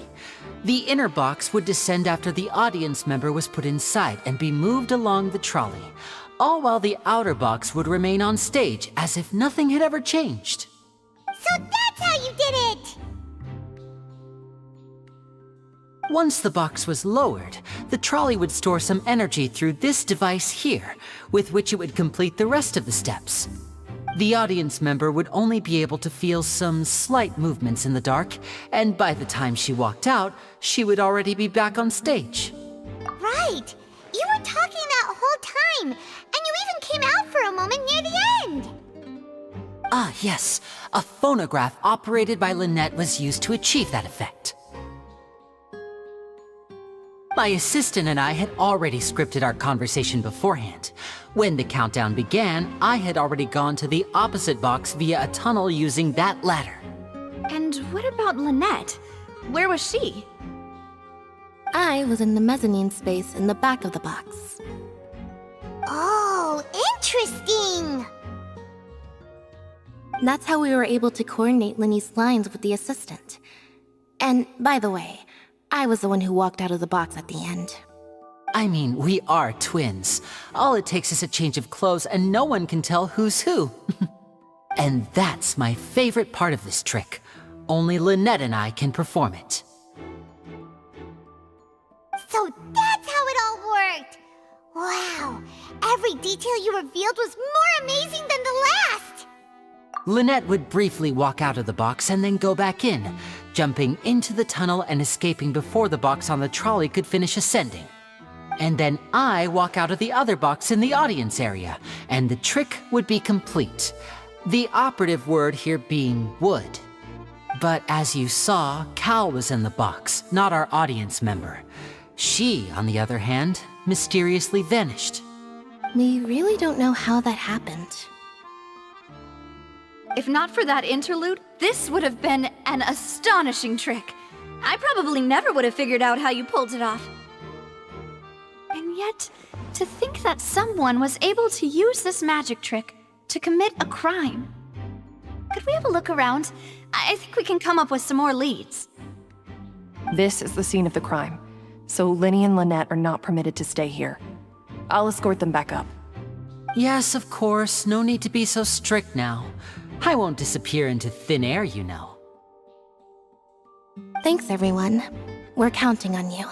The inner box would descend after the audience member was put inside and be moved along the trolley, all while the outer box would remain on stage as if nothing had ever changed. So that's how you did it! Once the box was lowered, the trolley would store some energy through this device here, with which it would complete the rest of the steps. The audience member would only be able to feel some slight movements in the dark, and by the time she walked out, she would already be back on stage. Right! You were talking that whole time, and you even came out for a moment near the end! Ah, yes. A phonograph operated by Lynette was used to achieve that effect. My assistant and I had already scripted our conversation beforehand. When the countdown began, I had already gone to the opposite box via a tunnel using that ladder. And what about Lynette? Where was she? I was in the mezzanine space in the back of the box. Oh, interesting! That's how we were able to coordinate Linny's lines with the assistant. And, by the way, I was the one who walked out of the box at the end. I mean, we are twins. All it takes is a change of clothes and no one can tell who's who. And that's my favorite part of this trick. Only Lynette and I can perform it. So that's how it all worked! Wow, every detail you revealed was more amazing than the last! Lynette would briefly walk out of the box and then go back in, jumping into the tunnel and escaping before the box on the trolley could finish ascending. And then I walk out of the other box in the audience area, and the trick would be complete. The operative word here being would. But as you saw, Cal was in the box, not our audience member. She, on the other hand, mysteriously vanished. We really don't know how that happened. If not for that interlude, this would have been an astonishing trick. I probably never would have figured out how you pulled it off. And yet, to think that someone was able to use this magic trick to commit a crime. Could we have a look around? I think we can come up with some more leads. This is the scene of the crime, so Linny and Lynette are not permitted to stay here. I'll escort them back up. Yes, of course. No need to be so strict now. I won't disappear into thin air, you know. Thanks, everyone. We're counting on you.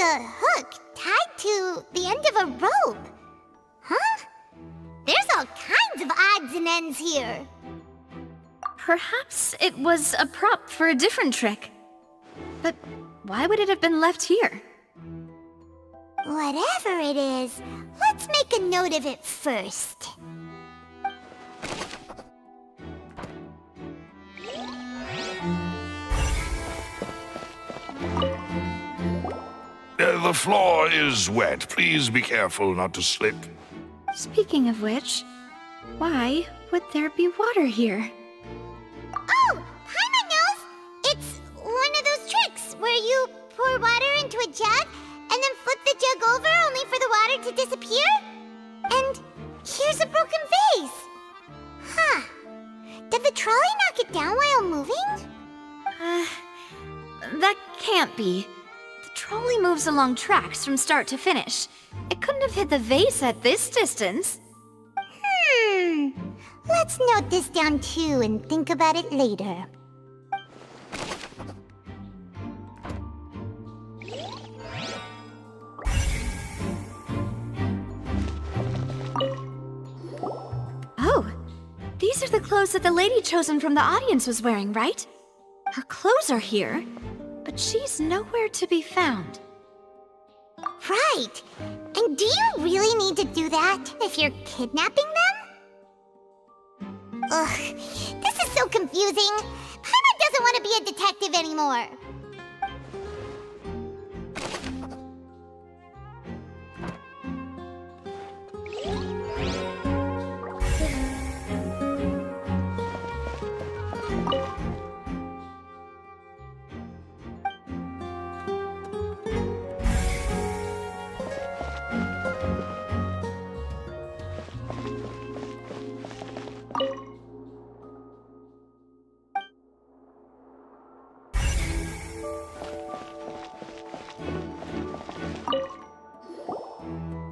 a hook tied to the end of a rope. Huh? There's all kinds of odds and ends here. Perhaps it was a prop for a different trick. But why would it have been left here? Whatever it is, let's make a note of it first. The floor is wet. Please be careful not to slip. Speaking of which, why would there be water here? Oh, Paimon knows! It's one of those tricks where you pour water into a jug and then flip the jug over only for the water to disappear? And here's a broken vase! Huh. Did the trolley knock it down while moving? That can't be. The trolley moves along tracks from start to finish. It couldn't have hit the vase at this distance. Let's note this down too and think about it later. Oh, these are the clothes that the lady chosen from the audience was wearing, right? Her clothes are here, but she's nowhere to be found. Right! And do you really need to do that if you're kidnapping them? Ugh, this is so confusing. Paimon doesn't want to be a detective anymore.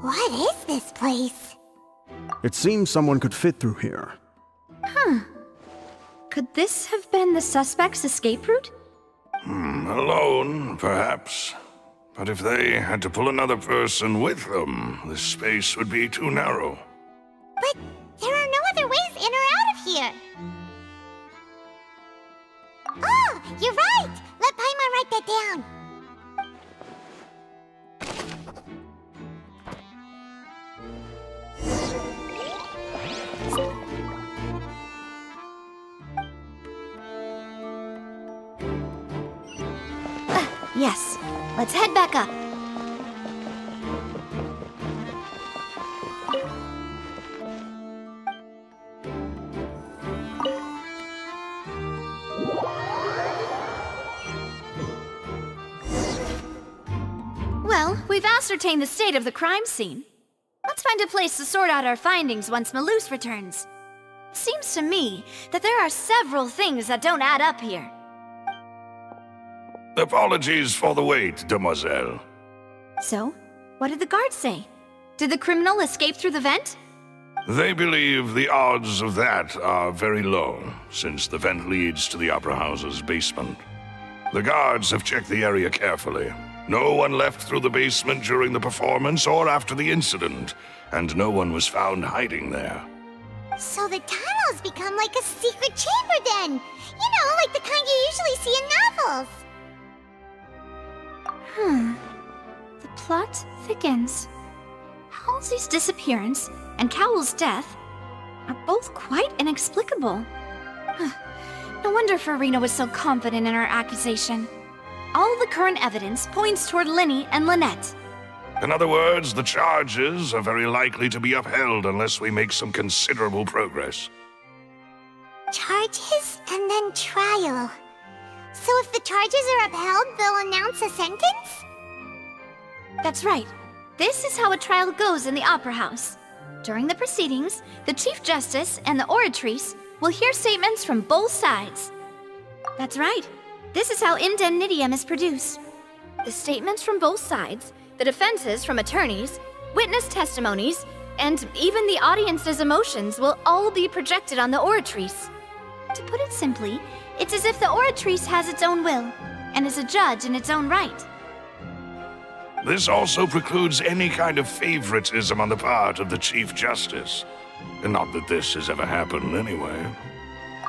What is this place? It seems someone could fit through here. Huh. Could this have been the suspect's escape route? Alone, perhaps. But if they had to pull another person with them, the space would be too narrow. But there are no other ways in or out of here. Oh, you're right! Let Paimon write that down. Yes. Let's head back up. Well, we've ascertained the state of the crime scene. Let's find a place to sort out our findings once Malus returns. It seems to me that there are several things that don't add up here. Apologies for the wait, demoiselle. So, what did the guards say? Did the criminal escape through the vent? They believe the odds of that are very low, since the vent leads to the Opera House's basement. The guards have checked the area carefully. No one left through the basement during the performance or after the incident, and no one was found hiding there. So the tunnels become like a secret chamber then! You know, like the kind you usually see in novels! The plot thickens. Halsey's disappearance and Cowell's death are both quite inexplicable. No wonder Farina was so confident in her accusation. All the current evidence points toward Linny and Lynette. In other words, the charges are very likely to be upheld unless we make some considerable progress. Charges and then trial. So if the charges are upheld, they'll announce a sentence? That's right. This is how a trial goes in the Opera House. During the proceedings, the Chief Justice and the Oratrice will hear statements from both sides. That's right. This is how indemnitium is produced. The statements from both sides, the defenses from attorneys, witness testimonies, and even the audience's emotions will all be projected on the Oratrice. To put it simply, it's as if the Oratrice has its own will, and is a judge in its own right. This also precludes any kind of favoritism on the part of the Chief Justice. And not that this has ever happened anyway.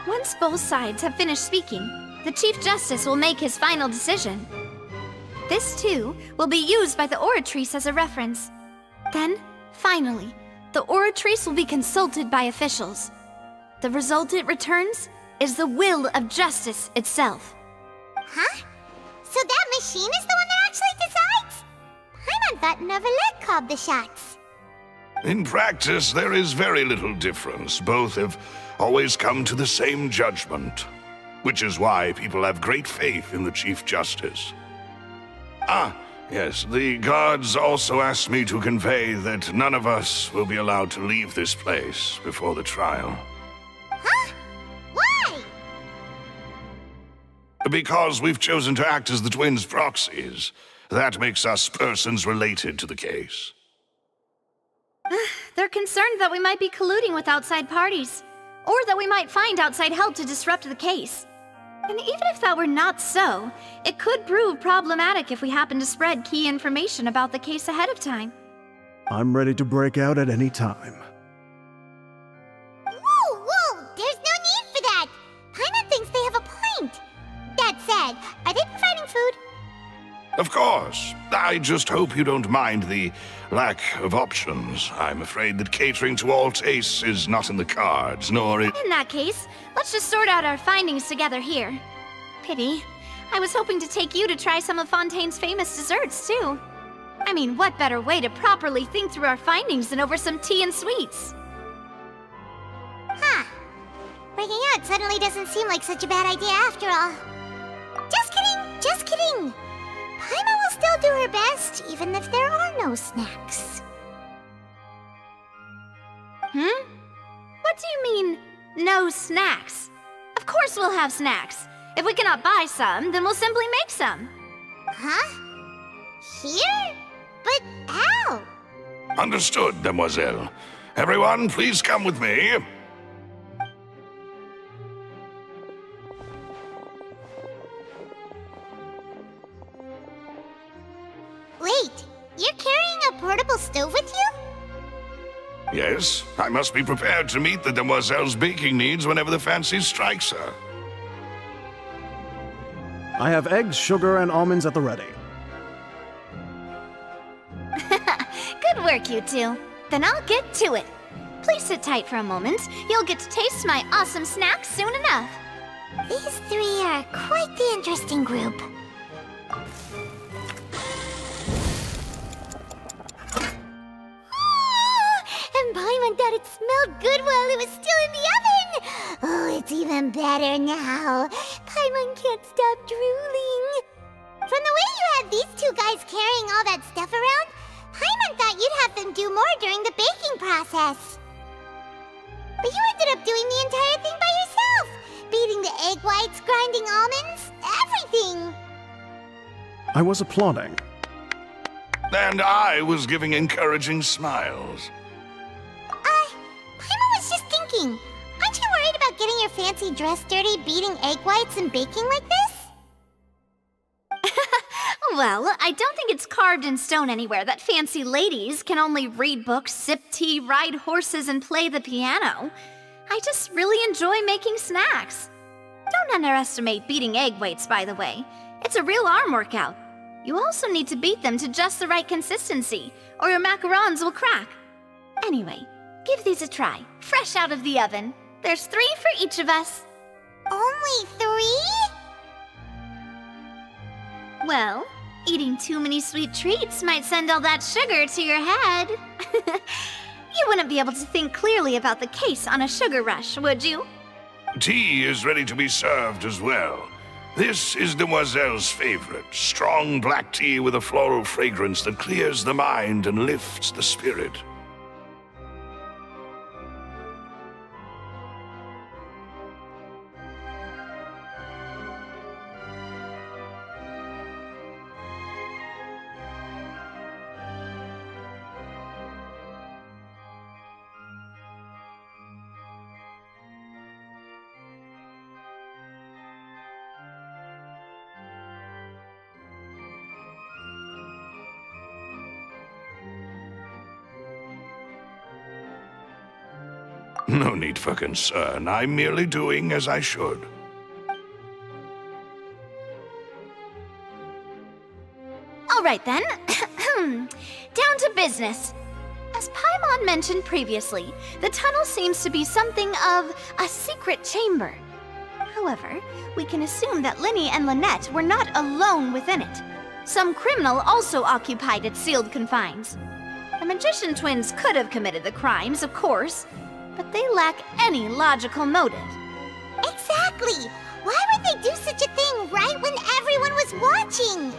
Once both sides have finished speaking, the Chief Justice will make his final decision. This, too, will be used by the Oratrice as a reference. Then, finally, the Oratrice will be consulted by officials. The result it returns is the will of justice itself. Huh? So that machine is the one that actually decides? Paimon thought Neverlet called the shots. In practice, there is very little difference. Both have always come to the same judgment, which is why people have great faith in the Chief Justice. Ah, yes, the guards also asked me to convey that none of us will be allowed to leave this place before the trial. Huh? Why? Because we've chosen to act as the twins' proxies. That makes us persons related to the case. They're concerned that we might be colluding with outside parties, or that we might find outside help to disrupt the case. And even if that were not so, it could prove problematic if we happen to spread key information about the case ahead of time. I'm ready to break out at any time. Whoa! There's no need for that! Paimon thinks they have a point. That said, are they providing food? Of course. I just hope you don't mind the lack of options. I'm afraid that catering to all tastes is not in the cards, nor In that case, let's just sort out our findings together here. Pity. I was hoping to take you to try some of Fontaine's famous desserts, too. I mean, what better way to properly think through our findings than over some tea and sweets? Huh. Breaking out suddenly doesn't seem like such a bad idea after all. Just kidding! Paimon will still do her best, even if there are no snacks. What do you mean, no snacks? Of course we'll have snacks. If we cannot buy some, then we'll simply make some. Huh? Here? But how? Understood, Demoiselle. Everyone, please come with me. Wait, you're carrying a portable stove with you? Yes, I must be prepared to meet the Demoiselle's baking needs whenever the fancy strikes her. I have eggs, sugar, and almonds at the ready. Good work, you two. Then I'll get to it. Please sit tight for a moment. You'll get to taste my awesome snacks soon enough. These three are quite the interesting group. And Paimon thought it smelled good while it was still in the oven! Oh, it's even better now. Paimon can't stop drooling. From the way you had these two guys carrying all that stuff around, Paimon thought you'd have them do more during the baking process. But you ended up doing the entire thing by yourself! Beating the egg whites, grinding almonds, everything! I was applauding. And I was giving encouraging smiles. Paimon was just thinking, aren't you worried about getting your fancy dress dirty beating egg whites and baking like this? Well, I don't think it's carved in stone anywhere that fancy ladies can only read books, sip tea, ride horses, and play the piano. I just really enjoy making snacks. Don't underestimate beating egg whites, by the way. It's a real arm workout. You also need to beat them to just the right consistency, or your macarons will crack. Anyway, give these a try, fresh out of the oven. There's 3 for each of us. Only 3? Well, eating too many sweet treats might send all that sugar to your head. You wouldn't be able to think clearly about the case on a sugar rush, would you? Tea is ready to be served as well. This is Demoiselle's favorite, strong black tea with a floral fragrance that clears the mind and lifts the spirit. No need for concern. I'm merely doing as I should. All right then. Down to business. As Paimon mentioned previously, the tunnel seems to be something of a secret chamber. However, we can assume that Linny and Lynette were not alone within it. Some criminal also occupied its sealed confines. The magician twins could have committed the crimes, of course, but they lack any logical motive. Exactly! Why would they do such a thing right when everyone was watching?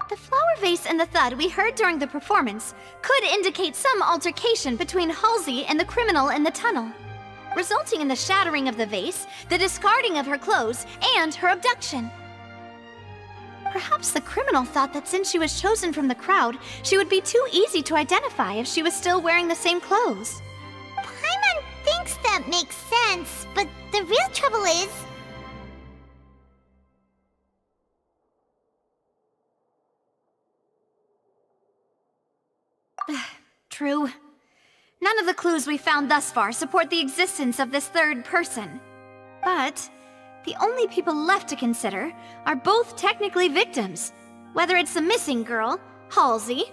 The flower vase and the thud we heard during the performance could indicate some altercation between Halsey and the criminal in the tunnel, resulting in the shattering of the vase, the discarding of her clothes, and her abduction. Perhaps the criminal thought that since she was chosen from the crowd, she would be too easy to identify if she was still wearing the same clothes. Paimon thinks that makes sense, but the real trouble is... True. None of the clues we found thus far support the existence of this third person. But the only people left to consider are both technically victims, whether it's the missing girl, Halsey,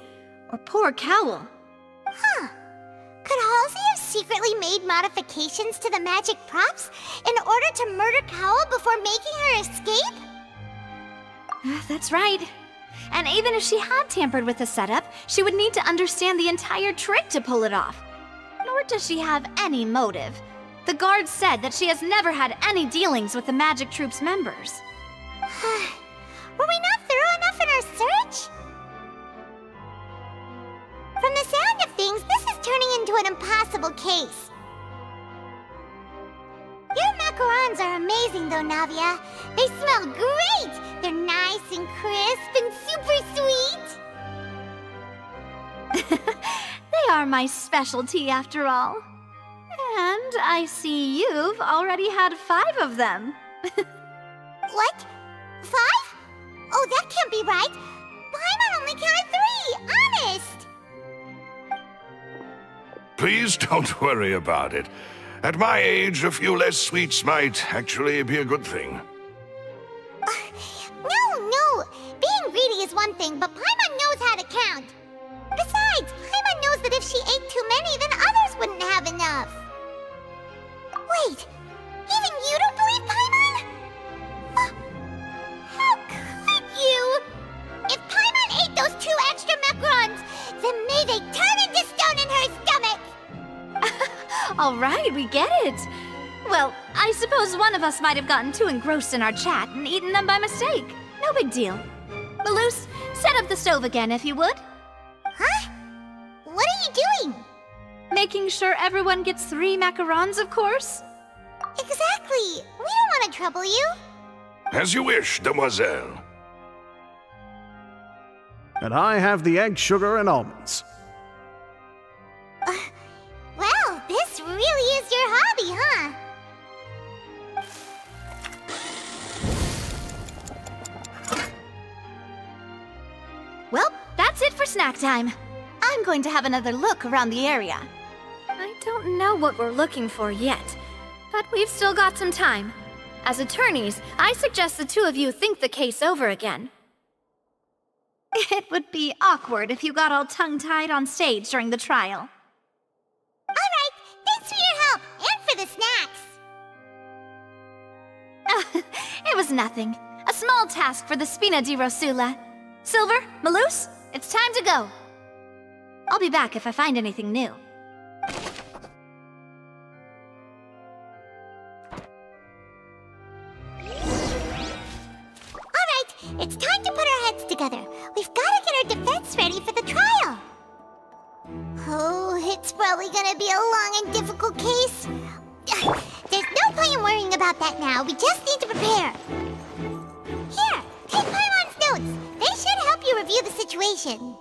or poor Cowl. Huh. Could Halsey have secretly made modifications to the magic props in order to murder Cowl before making her escape? That's right. And even if she had tampered with the setup, she would need to understand the entire trick to pull it off. Nor does she have any motive. The guards said that she has never had any dealings with the Magic Troop's members. Were we not thorough enough in our search? From the sound of things, this is turning into an impossible case. Your macarons are amazing though, Navia. They smell great! They're nice and crisp and super sweet! They are my specialty after all. And I see you've already had 5 of them. What? 5? Oh, that can't be right! Paimon only counted 3! Honest! Please don't worry about it. At my age, a few less sweets might actually be a good thing. No! Being greedy is one thing, but Paimon knows how to count. Besides, Paimon knows that if she ate too many, then others wouldn't have enough. Wait, even you don't believe Paimon? How could you? If Paimon ate those 2 extra macarons, then may they turn into stone in her stomach! All right, we get it. Well, I suppose one of us might have gotten too engrossed in our chat and eaten them by mistake. No big deal. Maloose, set up the stove again if you would. Huh? What are you doing? Making sure everyone gets 3 macarons, of course. Exactly. We don't want to trouble you. As you wish, demoiselle. And I have the egg, sugar, and almonds. Well, this really is your hobby, huh? Well, that's it for snack time. I'm going to have another look around the area. I don't know what we're looking for yet, but we've still got some time. As attorneys, I suggest the 2 of you think the case over again. It would be awkward if you got all tongue-tied on stage during the trial. Alright, thanks for your help, and for the snacks. It was nothing. A small task for the Spina di Rosula. Silver, Maloose, it's time to go. I'll be back if I find anything new. Alright, it's time to put our heads together. We've got to get our defense ready for the trial. Oh, it's probably gonna be a long and difficult case. There's no point in worrying about that now. We just need to prepare. Here, take Paimon's notes. They should help you review the situation.